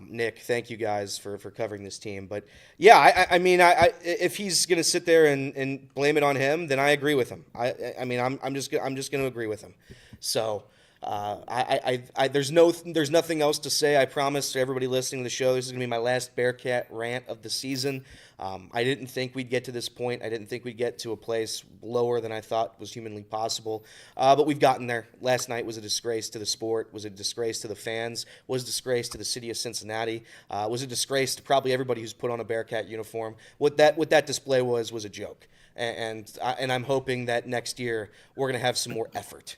Nick, thank you guys for covering this team. But yeah, I mean, if he's going to sit there and blame it on him, then I agree with him. I'm just going to agree with him. So there's nothing else to say. I promise to everybody listening to the show, this is going to be my last Bearcat rant of the season. I didn't think we'd get to this point. I didn't think we'd get to a place lower than I thought was humanly possible. But we've gotten there. Last night was a disgrace to the sport, was a disgrace to the fans, was a disgrace to the city of Cincinnati, was a disgrace to probably everybody who's put on a Bearcat uniform. What that display was a joke. And I'm hoping that next year we're going to have some more effort.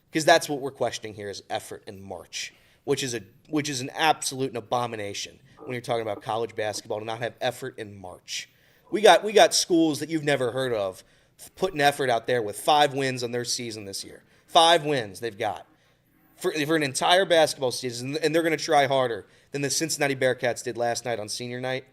Because that's what we're questioning here is effort in March, which is an absolute abomination when you're talking about college basketball to not have effort in March. We got schools that you've never heard of putting effort out there with 5 wins on their season this year. 5 wins they've got for an entire basketball season, and they're going to try harder than the Cincinnati Bearcats did last night on senior night.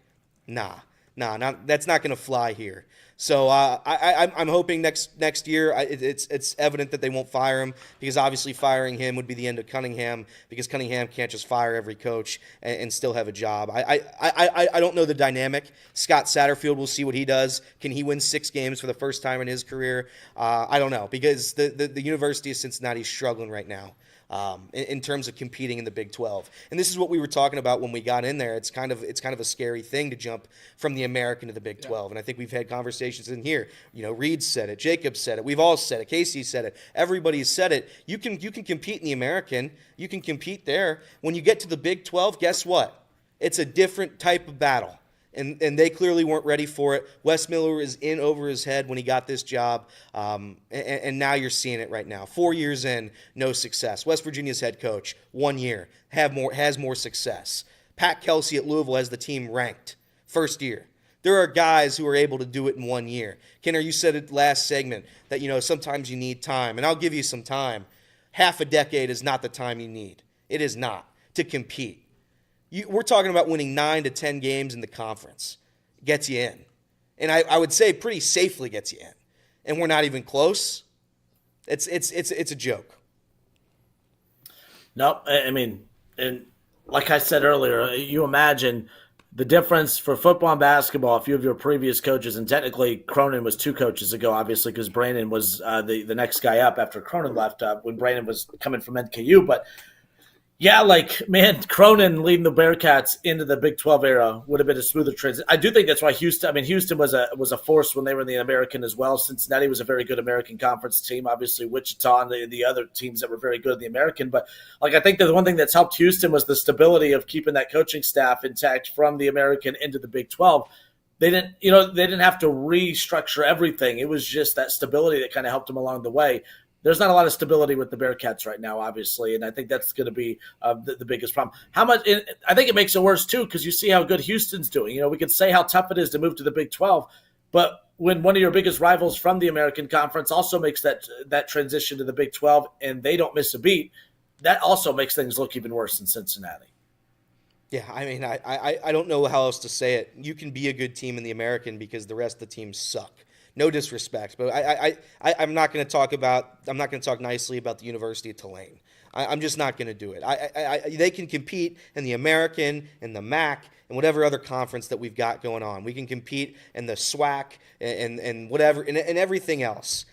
Nah, that's not going to fly here. So I'm hoping next year it's evident that they won't fire him, because obviously firing him would be the end of Cunningham, because Cunningham can't just fire every coach and still have a job. I don't know the dynamic. Scott Satterfield, we'll see what he does. Can he win 6 games for the first time in his career? I don't know, because the University of Cincinnati is struggling right now. In terms of competing in the Big 12. And this is what we were talking about when we got in there. It's kind of a scary thing to jump from the American to the Big 12. And I think we've had conversations in here. Reed said it, Jacob said it, we've all said it, Casey said it, everybody's said it. You can compete in the American, you can compete there. When you get to the Big 12, guess what? It's a different type of battle. And they clearly weren't ready for it. Wes Miller is in over his head when he got this job, and now you're seeing it right now. 4 years in, no success. West Virginia's head coach, 1 year, has more success. Pat Kelsey at Louisville has the team ranked, first year. There are guys who are able to do it in 1 year. Kenner, you said it last segment that sometimes you need time, and I'll give you some time. Half a decade is not the time you need. It is not to compete. We're talking about winning 9 to 10 games in the conference. Gets you in. And I would say pretty safely gets you in. And we're not even close. It's a joke. No, I mean, and like I said earlier, you imagine the difference for football and basketball. A few of your previous coaches, and technically Cronin was 2 coaches ago, obviously, because Brandon was the next guy up after Cronin left when Brandon was coming from NKU. But yeah, Cronin leading the Bearcats into the Big 12 era would have been a smoother transition. I do think that's why Houston was a force when they were in the American as well. Cincinnati was a very good American Conference team. Obviously, Wichita and the other teams that were very good in the American. But I think that the one thing that's helped Houston was the stability of keeping that coaching staff intact from the American into the Big 12. They didn't have to restructure everything. It was just that stability that kind of helped them along the way. There's not a lot of stability with the Bearcats right now, obviously, and I think that's going to be the biggest problem. I think it makes it worse, too, because you see how good Houston's doing. We could say how tough it is to move to the Big 12, but when one of your biggest rivals from the American Conference also makes that transition to the Big 12 and they don't miss a beat, that also makes things look even worse in Cincinnati. Yeah, I mean, I don't know how else to say it. You can be a good team in the American because the rest of the teams suck. No disrespect, but I'm not going to talk nicely about the University of Tulane. I'm just not going to do it. They can compete in the American and the MAC and whatever other conference that we've got going on. We can compete in the SWAC and whatever and everything else.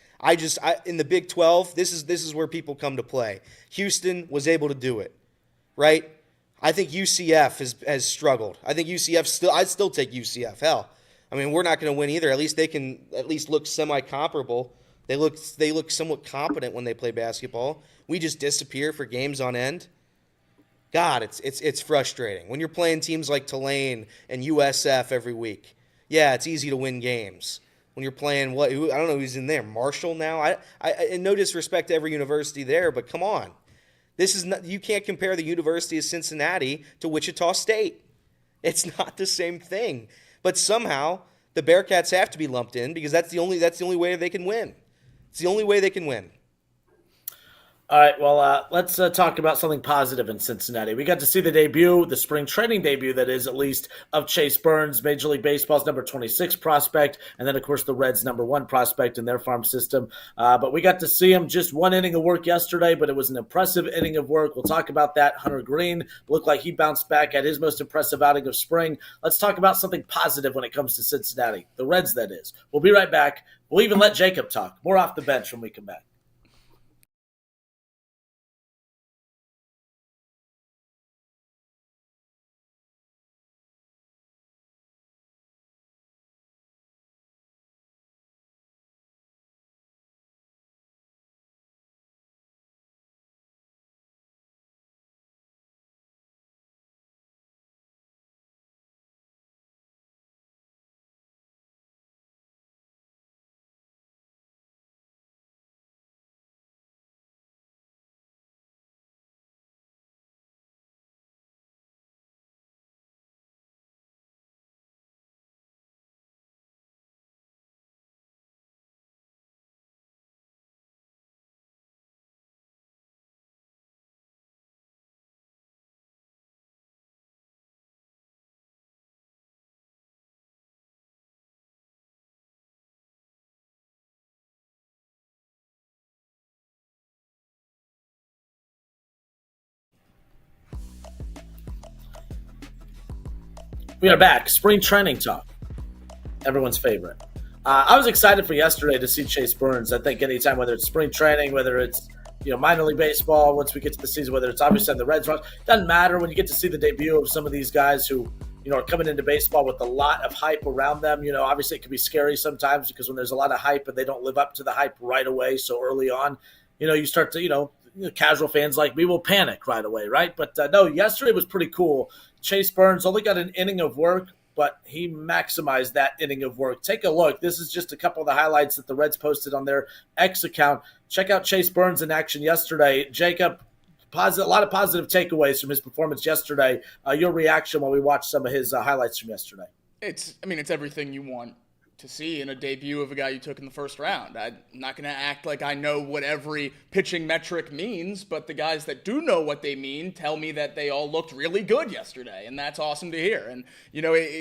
In the Big 12, this is where people come to play. Houston was able to do it, right? I think UCF has struggled. I think UCF I'd still take UCF. Hell. I mean, we're not going to win either. At least they can look semi-comparable. They look somewhat competent when they play basketball. We just disappear for games on end. God, it's frustrating. When you're playing teams like Tulane and USF every week, yeah, it's easy to win games. When you're playing I don't know who's in there, Marshall now? And no disrespect to every university there, but come on. You can't compare the University of Cincinnati to Wichita State. It's not the same thing. But somehow the Bearcats have to be lumped in because that's the only way they can win. It's the only way they can win. All right, well, let's talk about something positive in Cincinnati. We got to see the debut, the spring training debut, that is, at least, of Chase Burns, Major League Baseball's number 26 prospect, and then, of course, the Reds' number 1 prospect in their farm system. But we got to see him just 1 inning of work yesterday, but it was an impressive inning of work. We'll talk about that. Hunter Green looked like he bounced back at his most impressive outing of spring. Let's talk about something positive when it comes to Cincinnati, the Reds, that is. We'll be right back. We'll even let Jacob talk. More off the bench when we come back. We are back. Spring training talk. Everyone's favorite. I was excited for yesterday to see Chase Burns. I think anytime, whether it's spring training, whether it's minor league baseball, once we get to the season, whether it's obviously on the Reds, doesn't matter when you get to see the debut of some of these guys who are coming into baseball with a lot of hype around them. Obviously it can be scary sometimes because when there's a lot of hype and they don't live up to the hype right away so early on, you start to, casual fans like me will panic right away, right? But no, yesterday was pretty cool. Chase Burns only got an inning of work, but he maximized that inning of work. Take a look. This is just a couple of the highlights that the Reds posted on their X account. Check out Chase Burns in action yesterday. Jacob, a lot of positive takeaways from his performance yesterday. Your reaction when we watched some of his highlights from yesterday? It's everything you want to see in a debut of a guy you took in the first round. I'm not going to act like I know what every pitching metric means, but the guys that do know what they mean tell me that they all looked really good yesterday, and that's awesome to hear. And,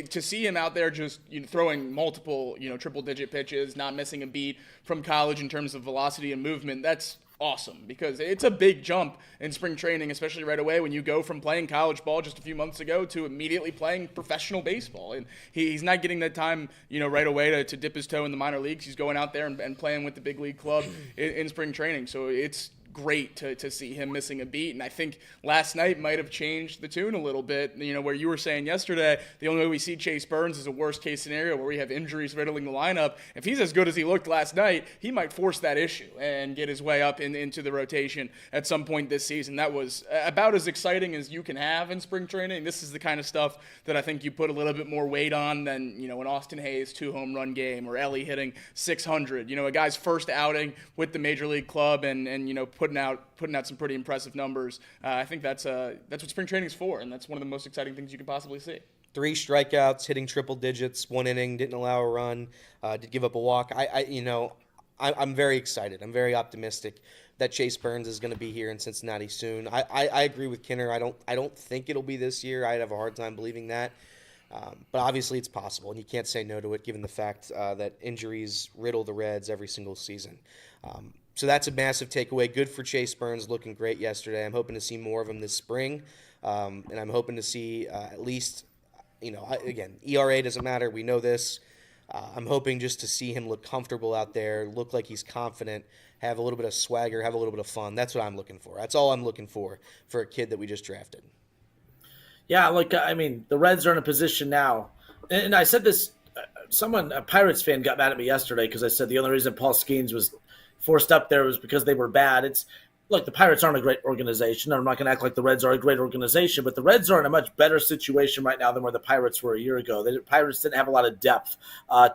to see him out there just throwing multiple, triple-digit pitches, not missing a beat from college in terms of velocity and movement, that's awesome because it's a big jump in spring training, especially right away when you go from playing college ball just a few months ago to immediately playing professional baseball. And he's not getting that time, right away to dip his toe in the minor leagues. He's going out there and playing with the big league club in spring training. So it's great to see him missing a beat. And I think last night might have changed the tune a little bit, where you were saying yesterday, the only way we see Chase Burns is a worst case scenario where we have injuries riddling the lineup. If he's as good as he looked last night, he might force that issue and get his way up into the rotation at some point this season. That was about as exciting as you can have in spring training. This is the kind of stuff that I think you put a little bit more weight on than, an Austin Hayes 2-home run game or Ellie hitting 600, a guy's first outing with the major league club and putting out some pretty impressive numbers. I think that's what spring training is for, and that's one of the most exciting things you can possibly see. 3 strikeouts, hitting triple digits, 1 inning, didn't allow a run, did give up a walk. I'm very excited. I'm very optimistic that Chase Burns is going to be here in Cincinnati soon. I agree with Kinner. I don't think it'll be this year. I'd have a hard time believing that. But obviously it's possible, and you can't say no to it given the fact that injuries riddle the Reds every single season. So that's a massive takeaway. Good for Chase Burns, looking great yesterday. I'm hoping to see more of him this spring, and I'm hoping to see at least, again, ERA doesn't matter. We know this. I'm hoping just to see him look comfortable out there, look like he's confident, have a little bit of swagger, have a little bit of fun. That's what I'm looking for. That's all I'm looking for a kid that we just drafted. Yeah, the Reds are in a position now, and I said this, a Pirates fan got mad at me yesterday because I said the only reason Paul Skeens was forced up there was because they were bad. Look, the Pirates aren't a great organization. I'm not going to act like the Reds are a great organization, but the Reds are in a much better situation right now than where the Pirates were a year ago. The Pirates didn't have a lot of depth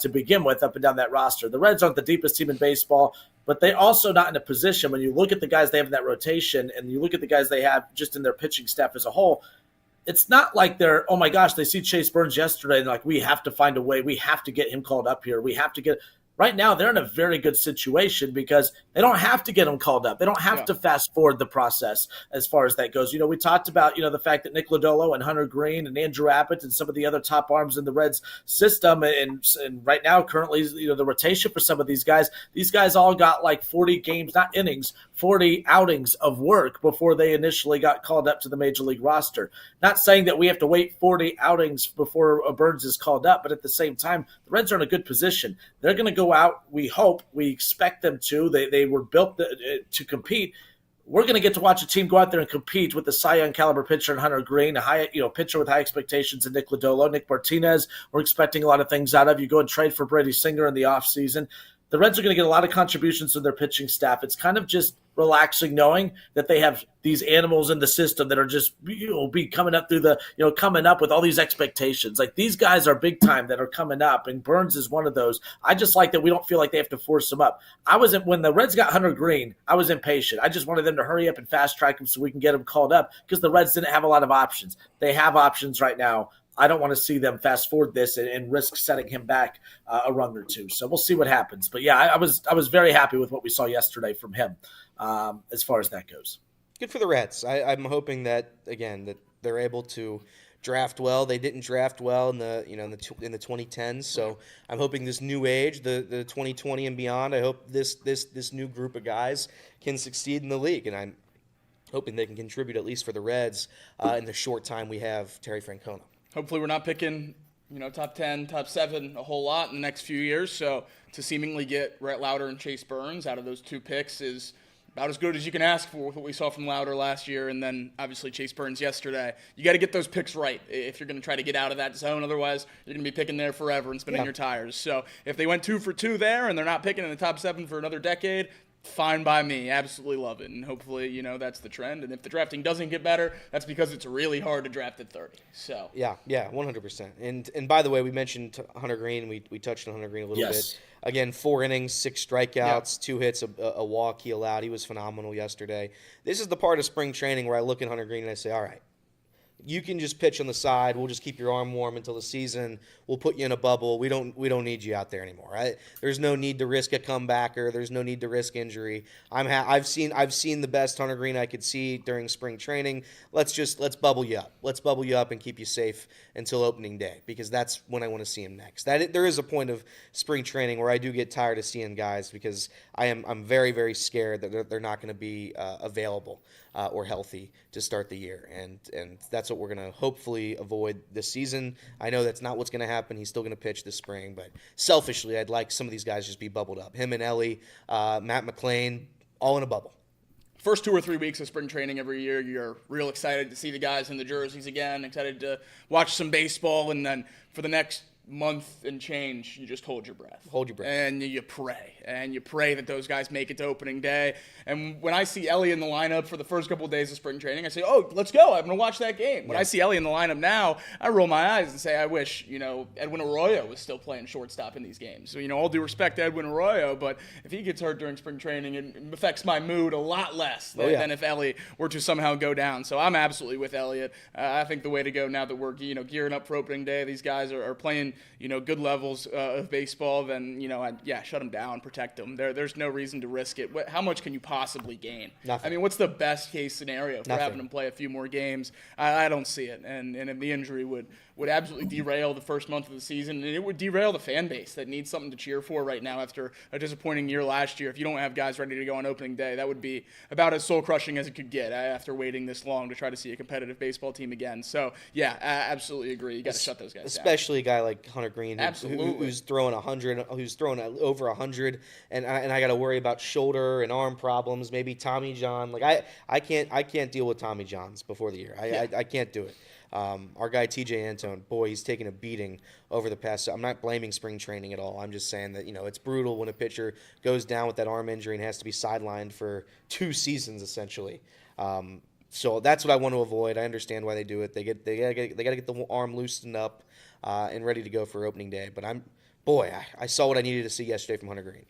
to begin with up and down that roster. The Reds aren't the deepest team in baseball, but they're also not in a position when you look at the guys they have in that rotation and you look at the guys they have just in their pitching staff as a whole, it's not like they're, oh my gosh, they see Chase Burns yesterday and like, we have to find a way. We have to get him called up here. We have to get. Right now, they're in a very good situation because they don't have to get him called up. They don't have to fast forward the process as far as that goes. We talked about, the fact that Nick Lodolo and Hunter Green and Andrew Abbott and some of the other top arms in the Reds system. And right now, currently, the rotation for some of these guys all got like 40 games, not innings, 40 outings of work before they initially got called up to the Major League roster. Not saying that we have to wait 40 outings before Burns is called up, but at the same time, the Reds are in a good position. They're going to go out. We hope, we expect them to. They were built to compete. We're going to get to watch a team go out there and compete with the Cy Young caliber pitcher in Hunter Green, a high, pitcher with high expectations in Nick Lodolo. Nick Martinez, we're expecting a lot of things out of. You go and trade for Brady Singer in the offseason. The Reds are going to get a lot of contributions from their pitching staff. It's kind of just relaxing knowing that they have these animals in the system that are just be coming up through the coming up with all these expectations. Like, these guys are big time that are coming up, and Burns is one of those. I just like that we don't feel like they have to force them up. When the Reds got Hunter Green, I was impatient. I just wanted them to hurry up and fast track him so we can get him called up because the Reds didn't have a lot of options. They have options right now. I don't want to see them fast forward this and risk setting him back a rung or two. So we'll see what happens. But yeah, I was very happy with what we saw yesterday from him as far as that goes. Good for the Reds. I'm hoping that they're able to draft well. They didn't draft well in the 2010s. So I'm hoping this new age, the 2020 and beyond, I hope this new group of guys can succeed in the league, and I'm hoping they can contribute at least for the Reds in the short time we have Terry Francona. Hopefully we're not picking, top 10, top 7 a whole lot in the next few years. So to seemingly get Rhett Lauder and Chase Burns out of those 2 picks is about as good as you can ask for with what we saw from Lauder last year and then obviously Chase Burns yesterday. You got to get those picks right if you're going to try to get out of that zone. Otherwise, you're going to be picking there forever and spinning your tires. So if they went 2 for 2 there and they're not picking in the top 7 for another decade, fine by me. Absolutely love it. And hopefully, that's the trend. And if the drafting doesn't get better, that's because it's really hard to draft at 30. So Yeah, 100%. And by the way, we mentioned Hunter Green. We touched on Hunter Green a little bit. Again, 4 innings, 6 strikeouts, 2 hits, a walk he allowed. He was phenomenal yesterday. This is the part of spring training where I look at Hunter Green and I say, all right, you can just pitch on the side. We'll just keep your arm warm until the season. We'll put you in a bubble. We don't need you out there anymore. Right? There's no need to risk a comebacker. There's no need to risk injury. I've seen the best Hunter Green I could see during spring training. Let's bubble you up. Let's bubble you up and keep you safe until opening day, because that's when I want to see him next. There is a point of spring training where I do get tired of seeing guys because I'm very, very scared that they're not going to be available or healthy to start the year, and that's what we're going to hopefully avoid this season. I know that's not what's going to happen. He's still going to pitch this spring, but selfishly, I'd like some of these guys just be bubbled up. Him and Ellie, Matt McClain, all in a bubble. First 2 or 3 weeks of spring training every year, you're real excited to see the guys in the jerseys again, excited to watch some baseball, and then for the next month and change, you just hold your breath. And you pray. And you pray that those guys make it to opening day. And when I see Ellie in the lineup for the first couple of days of spring training, I say, oh, let's go. I'm going to watch that game. When I see Ellie in the lineup now, I roll my eyes and say, I wish, Edwin Arroyo was still playing shortstop in these games. So, all due respect to Edwin Arroyo, but if he gets hurt during spring training, it affects my mood a lot less than if Ellie were to somehow go down. So I'm absolutely with Elliott. I think the way to go now that we're, gearing up for opening day, these guys are playing, good levels of baseball, then, shut them down, protect them. There's no reason to risk it. How much can you possibly gain? Nothing. I mean, what's the best case scenario for having them play a few more games? I don't see it. And if the injury would absolutely derail the first month of the season, and it would derail the fan base that needs something to cheer for right now after a disappointing year last year. If you don't have guys ready to go on opening day, that would be about as soul-crushing as it could get after waiting this long to try to see a competitive baseball team again. So, I absolutely agree. You got to shut those guys down. Especially a guy like Hunter Green, who's throwing 100, who's throwing over 100, and I got to worry about shoulder and arm problems. Maybe Tommy John. Like I can't deal with Tommy Johns before the year. I can't do it. Our guy TJ Antone, boy, he's taken a beating over the past. I'm not blaming spring training at all. I'm just saying that it's brutal when a pitcher goes down with that arm injury and has to be sidelined for 2 seasons essentially. So that's what I want to avoid. I understand why they do it. They got to get the arm loosened up and ready to go for opening day. But I saw what I needed to see yesterday from Hunter Green.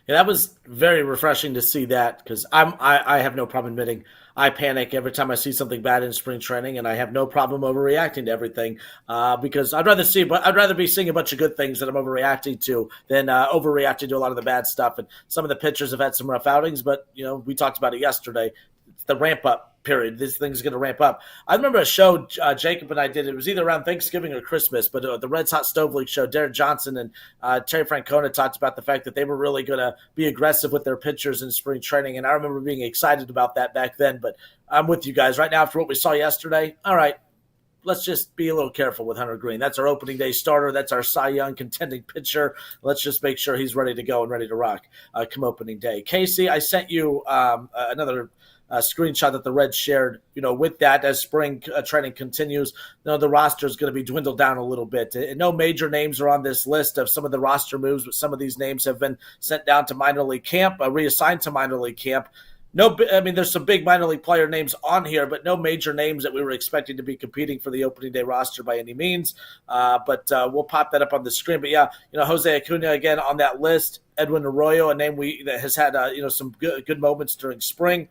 Yeah, that was very refreshing to see that because I have no problem admitting I panic every time I see something bad in spring training, and I have no problem overreacting to everything because I'd rather be seeing a bunch of good things that I'm overreacting to than overreacting to a lot of the bad stuff. And some of the pitchers have had some rough outings, but we talked about it yesterday. It's the ramp up period. This thing's going to ramp up. I remember a show Jacob and I did. It was either around Thanksgiving or Christmas, but the Reds Hot Stove League show, Derek Johnson and Terry Francona talked about the fact that they were really going to be aggressive with their pitchers in spring training. And I remember being excited about that back then, but I'm with you guys right now after what we saw yesterday. All right, let's just be a little careful with Hunter Green. That's our opening day starter. That's our Cy Young contending pitcher. Let's just make sure he's ready to go and ready to rock come opening day. Casey, I sent you another screenshot that the Reds shared, with that as spring training continues. The roster is going to be dwindled down a little bit. No major names are on this list of some of the roster moves, but some of these names have been sent down to minor league camp, reassigned to minor league camp. There's some big minor league player names on here, but no major names that we were expecting to be competing for the opening day roster by any means. But we'll pop that up on the screen. But yeah, Jose Acuna again on that list. Edwin Arroyo, a name that has had some good moments during spring.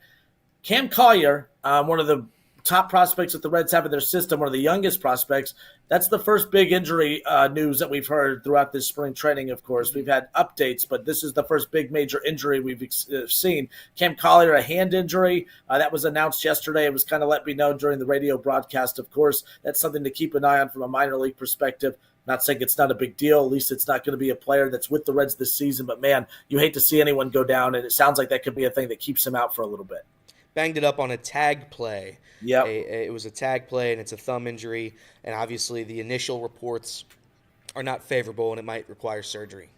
Cam Collier, one of the top prospects that the Reds have in their system, one of the youngest prospects. That's the first big injury news that we've heard throughout this spring training, of course. We've had updates, but this is the first big major injury we've seen. Cam Collier, a hand injury. That was announced yesterday. It was kind of let me know during the radio broadcast, of course. That's something to keep an eye on from a minor league perspective. Not saying it's not a big deal. At least it's not going to be a player that's with the Reds this season. But, man, you hate to see anyone go down, and it sounds like that could be a thing that keeps him out for a little bit. Banged it up on a tag play. Yep. It was a tag play, and it's a thumb injury. And obviously the initial reports are not favorable, and it might require surgery.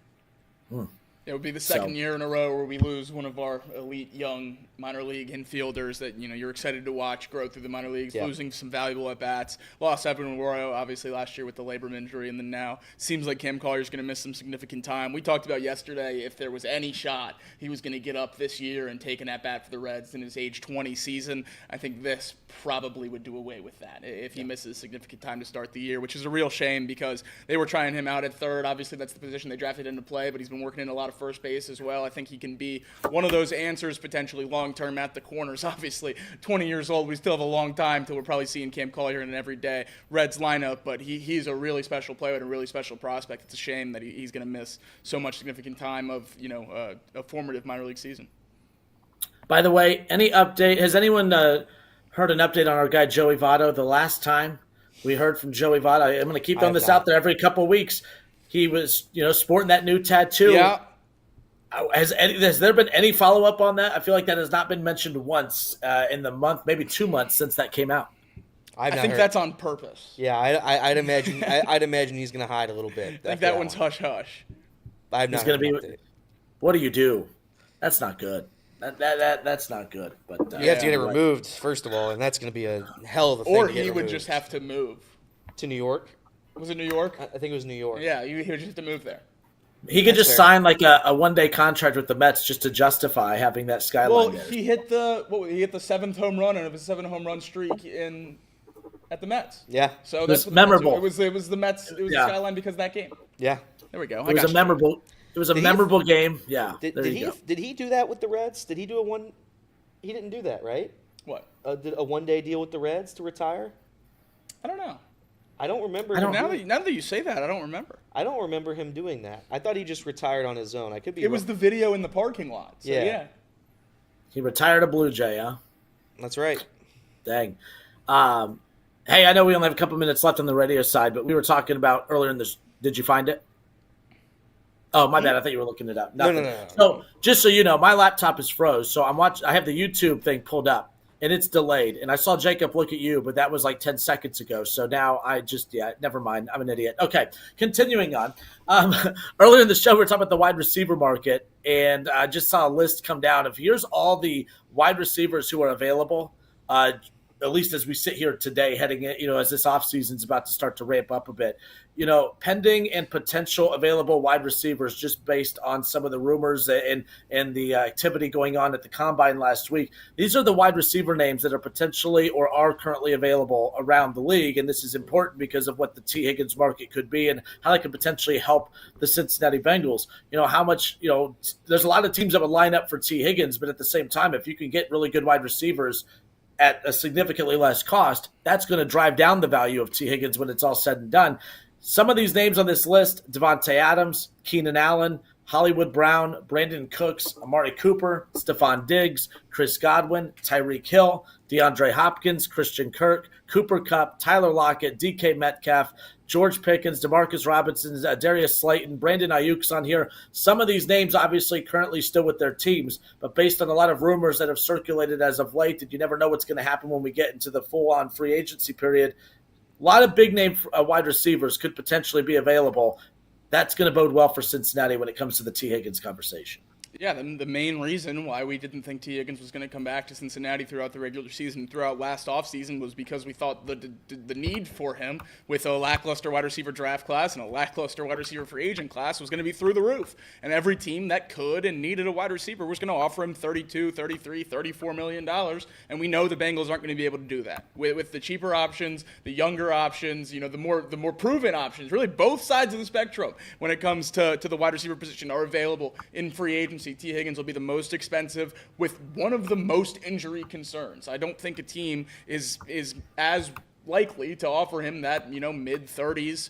It would be the second year in a row where we lose one of our elite young minor league infielders that you're excited to watch grow through the minor leagues, losing some valuable at-bats. Lost Edwin Arroyo, obviously, last year with the labrum injury, and then now seems like Cam Collier's going to miss some significant time. We talked about yesterday if there was any shot he was going to get up this year and take an at-bat for the Reds in his age 20 season. I think this probably would do away with that if he misses significant time to start the year, which is a real shame because they were trying him out at third. Obviously, that's the position they drafted him to play, but he's been working in a lot of first base as well. I think he can be one of those answers potentially long-term at the corners. Obviously, 20 years old, we still have a long time till we're probably seeing Cam Collier in an everyday Reds lineup, but he's a really special player and a really special prospect. It's a shame that he's going to miss so much significant time of a formative minor league season. By the way, any update? Has anyone heard an update on our guy Joey Votto? The last time we heard from Joey Votto, I'm going to keep throwing this out there every couple of weeks. He was, sporting that new tattoo. Yeah. Has there been any follow-up on that? I feel like that has not been mentioned once in the month, maybe 2 months since that came out. I think that's on purpose. Yeah, I'd imagine. I'd imagine he's going to hide a little bit. I think that one's hush hush. I've not. He's going to be. What do you do? That's not good. That's not good. But you have to get it removed first of all, and that's going to be a hell of a thing. Or to get he would removed. just have to move to New York. Was it New York? I think it was New York. Yeah, he would just have to move there. He could just sign like a one-day contract with the Mets just to justify having that skyline. Well, there. he hit the 7th home run of a 7-home run streak at the Mets. Yeah, so that's memorable. It was the Mets. It was the skyline because of that game. Yeah, there we go. It was a memorable game. Yeah. Did he do that with the Reds? Did he do a one? He didn't do that, right? What? Did a one-day deal with the Reds to retire? I don't know. I don't remember. Now that you say that, I don't remember. I don't remember him doing that. I thought he just retired on his own. I could be. It was the video in the parking lot. So yeah. He retired a Blue Jay, huh? That's right. Dang. Hey, I know we only have a couple minutes left on the radio side, but we were talking about earlier in this. Did you find it? Oh, my bad. I thought you were looking it up. No. So just so you know, my laptop is froze. So I have the YouTube thing pulled up. And it's delayed. And I saw Jacob look at you, but that was like 10 seconds ago. So now never mind. I'm an idiot. Okay, continuing on. Earlier in the show, we were talking about the wide receiver market, and I just saw a list come down of here's all the wide receivers who are available. at least as we sit here today, heading in, as this offseason is about to start to ramp up a bit, pending and potential available wide receivers, just based on some of the rumors and the activity going on at the combine last week. These are the wide receiver names that are potentially or are currently available around the league. And this is important because of what the T. Higgins market could be and how that could potentially help the Cincinnati Bengals. How much, there's a lot of teams that would line up for T. Higgins, but at the same time, if you can get really good wide receivers at a significantly less cost, that's going to drive down the value of T. Higgins when it's all said and done. Some of these names on this list: Devontae Adams, Keenan Allen, Hollywood Brown, Brandon Cooks, Amari Cooper, Stephon Diggs, Chris Godwin, Tyreek Hill, DeAndre Hopkins, Christian Kirk, Cooper Kupp, Tyler Lockett, DK Metcalf, George Pickens, Demarcus Robinson, Darius Slayton, Brandon Ayuk's on here. Some of these names obviously currently still with their teams, but based on a lot of rumors that have circulated as of late, that you never know what's going to happen when we get into the full-on free agency period, a lot of big-name wide receivers could potentially be available. That's going to bode well for Cincinnati when it comes to the T. Higgins conversation. Yeah, the main reason why we didn't think T. Higgins was going to come back to Cincinnati throughout the regular season, throughout last offseason, was because we thought the need for him with a lackluster wide receiver draft class and a lackluster wide receiver free agent class was going to be through the roof. And every team that could and needed a wide receiver was going to offer him $32, $33, $34 million. And we know the Bengals aren't going to be able to do that. With the cheaper options, the younger options, the more proven options, really both sides of the spectrum when it comes to the wide receiver position are available in free agency. T. Higgins will be the most expensive with one of the most injury concerns. I don't think a team is as likely to offer him that, mid-30s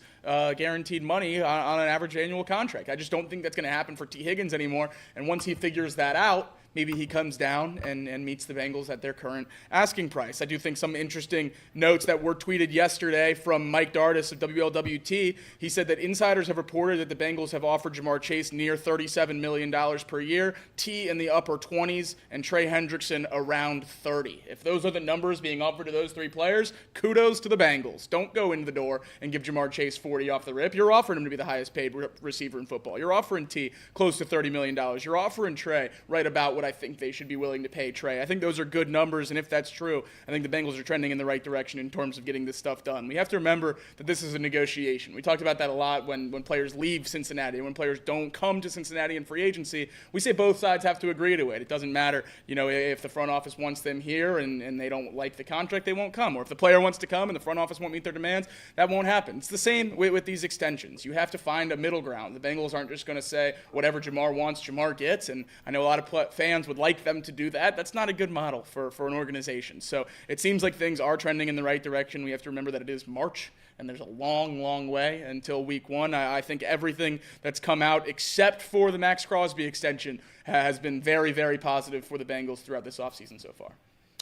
guaranteed money on an average annual contract. I just don't think that's going to happen for T. Higgins anymore. And once he figures that out, maybe he comes down and meets the Bengals at their current asking price. I do think some interesting notes that were tweeted yesterday from Mike Dardis of WLWT. He said that insiders have reported that the Bengals have offered Jamar Chase near $37 million per year, T in the upper 20s, and Trey Hendrickson around 30. If those are the numbers being offered to those three players, kudos to the Bengals. Don't go in the door and give Jamar Chase 40 off the rip. You're offering him to be the highest paid receiver in football. You're offering T close to $30 million. You're offering Trey right about what I think they should be willing to pay Trey. I think those are good numbers, and if that's true, I think the Bengals are trending in the right direction in terms of getting this stuff done. We have to remember that this is a negotiation. We talked about that a lot when players leave Cincinnati, when players don't come to Cincinnati in free agency. We say both sides have to agree to it. It doesn't matter, if the front office wants them here and they don't like the contract, they won't come. Or if the player wants to come and the front office won't meet their demands, that won't happen. It's the same with these extensions. You have to find a middle ground. The Bengals aren't just going to say whatever Jamar wants, Jamar gets, and I know a lot of fans would like them to do that. That's not a good model for an organization. So it seems like things are trending in the right direction. We have to remember that it is March, and there's a long, long way until week one. I think everything that's come out, except for the Max Crosby extension, has been very, very positive for the Bengals throughout this offseason so far.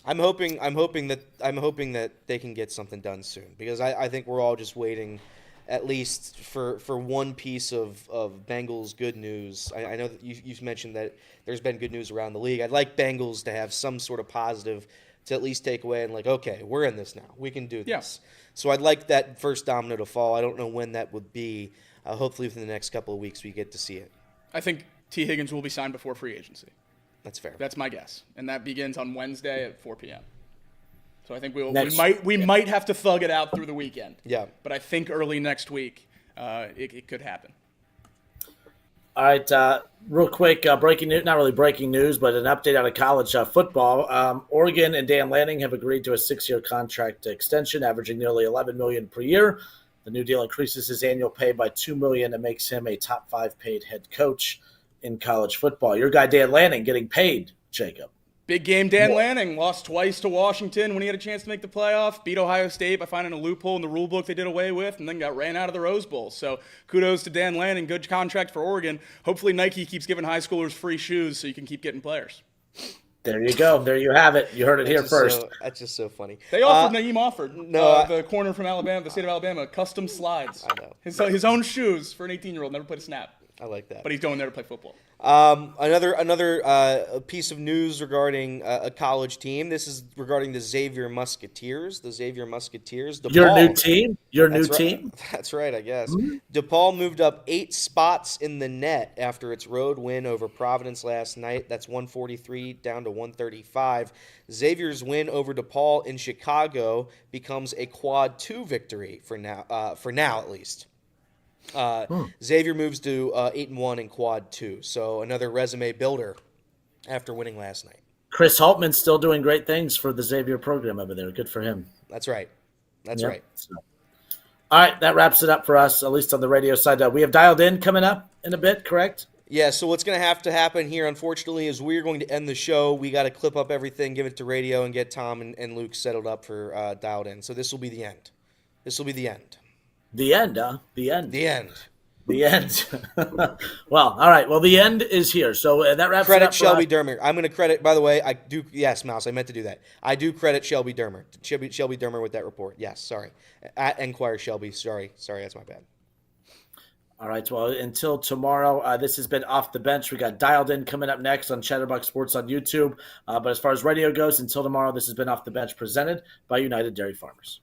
I'm hoping that they can get something done soon, because I think we're all just waiting at least for one piece of Bengals good news. I know that you've mentioned that there's been good news around the league. I'd like Bengals to have some sort of positive to at least take away and okay, we're in this now. We can do this. Yeah. So I'd like that first domino to fall. I don't know when that would be. Hopefully within the next couple of weeks we get to see it. I think T. Higgins will be signed before free agency. That's fair. That's my guess. And that begins on Wednesday at 4 p.m. So I think we might have to thug it out through the weekend. Yeah. But I think early next week it could happen. All right, real quick, breaking news, not really breaking news, but an update out of college football. Oregon and Dan Lanning have agreed to a 6-year contract extension, averaging nearly $11 million per year. The new deal increases his annual pay by $2 million and makes him a top 5 paid head coach in college football. Your guy Dan Lanning getting paid, Jacob. Big game Dan Lanning, lost twice to Washington when he had a chance to make the playoff, beat Ohio State by finding a loophole in the rule book they did away with, and then got ran out of the Rose Bowl. So kudos to Dan Lanning, good contract for Oregon. Hopefully Nike keeps giving high schoolers free shoes so you can keep getting players. There you go. There you have it. You heard it here first. That's just so funny. They offered, Naeem offered, the corner from Alabama, the state of Alabama, custom slides. I know. His own shoes for an 18-year-old, never played a snap. I like that. But he's going there to play football. Another piece of news regarding a college team. This is regarding the Xavier Musketeers. DePaul, Your new team? Team? That's right, I guess. Mm-hmm. DePaul moved up 8 spots in the net after its road win over Providence last night. That's 143 down to 135. Xavier's win over DePaul in Chicago becomes a quad 2 victory for now at least. Xavier moves to 8-1 in quad 2, so another resume builder after winning last night. Chris Holtman's still doing great things for the Xavier program over there. Good for him. That's right. Right. So, all right, that wraps it up for us, at least on the radio side. We have Dialed In coming up in a bit, correct? Yeah, so what's going to have to happen here, unfortunately, is we're going to end the show. We got to clip up everything, give it to radio, and get Tom and Luke settled up for Dialed In. So this will be the end. The end, huh? The end. Well, all right. Well, the end is here. So that wraps it up. Credit Shelby Dermer. I'm going to credit, by the way, I do. Yes, Mouse, I meant to do that. I do credit Shelby Dermer. Shelby Dermer with that report. Yes, sorry. At Enquire Shelby. Sorry, that's my bad. All right. Well, until tomorrow, this has been Off the Bench. We got Dialed In coming up next on Chatterbox Sports on YouTube. But as far as radio goes, until tomorrow, this has been Off the Bench presented by United Dairy Farmers.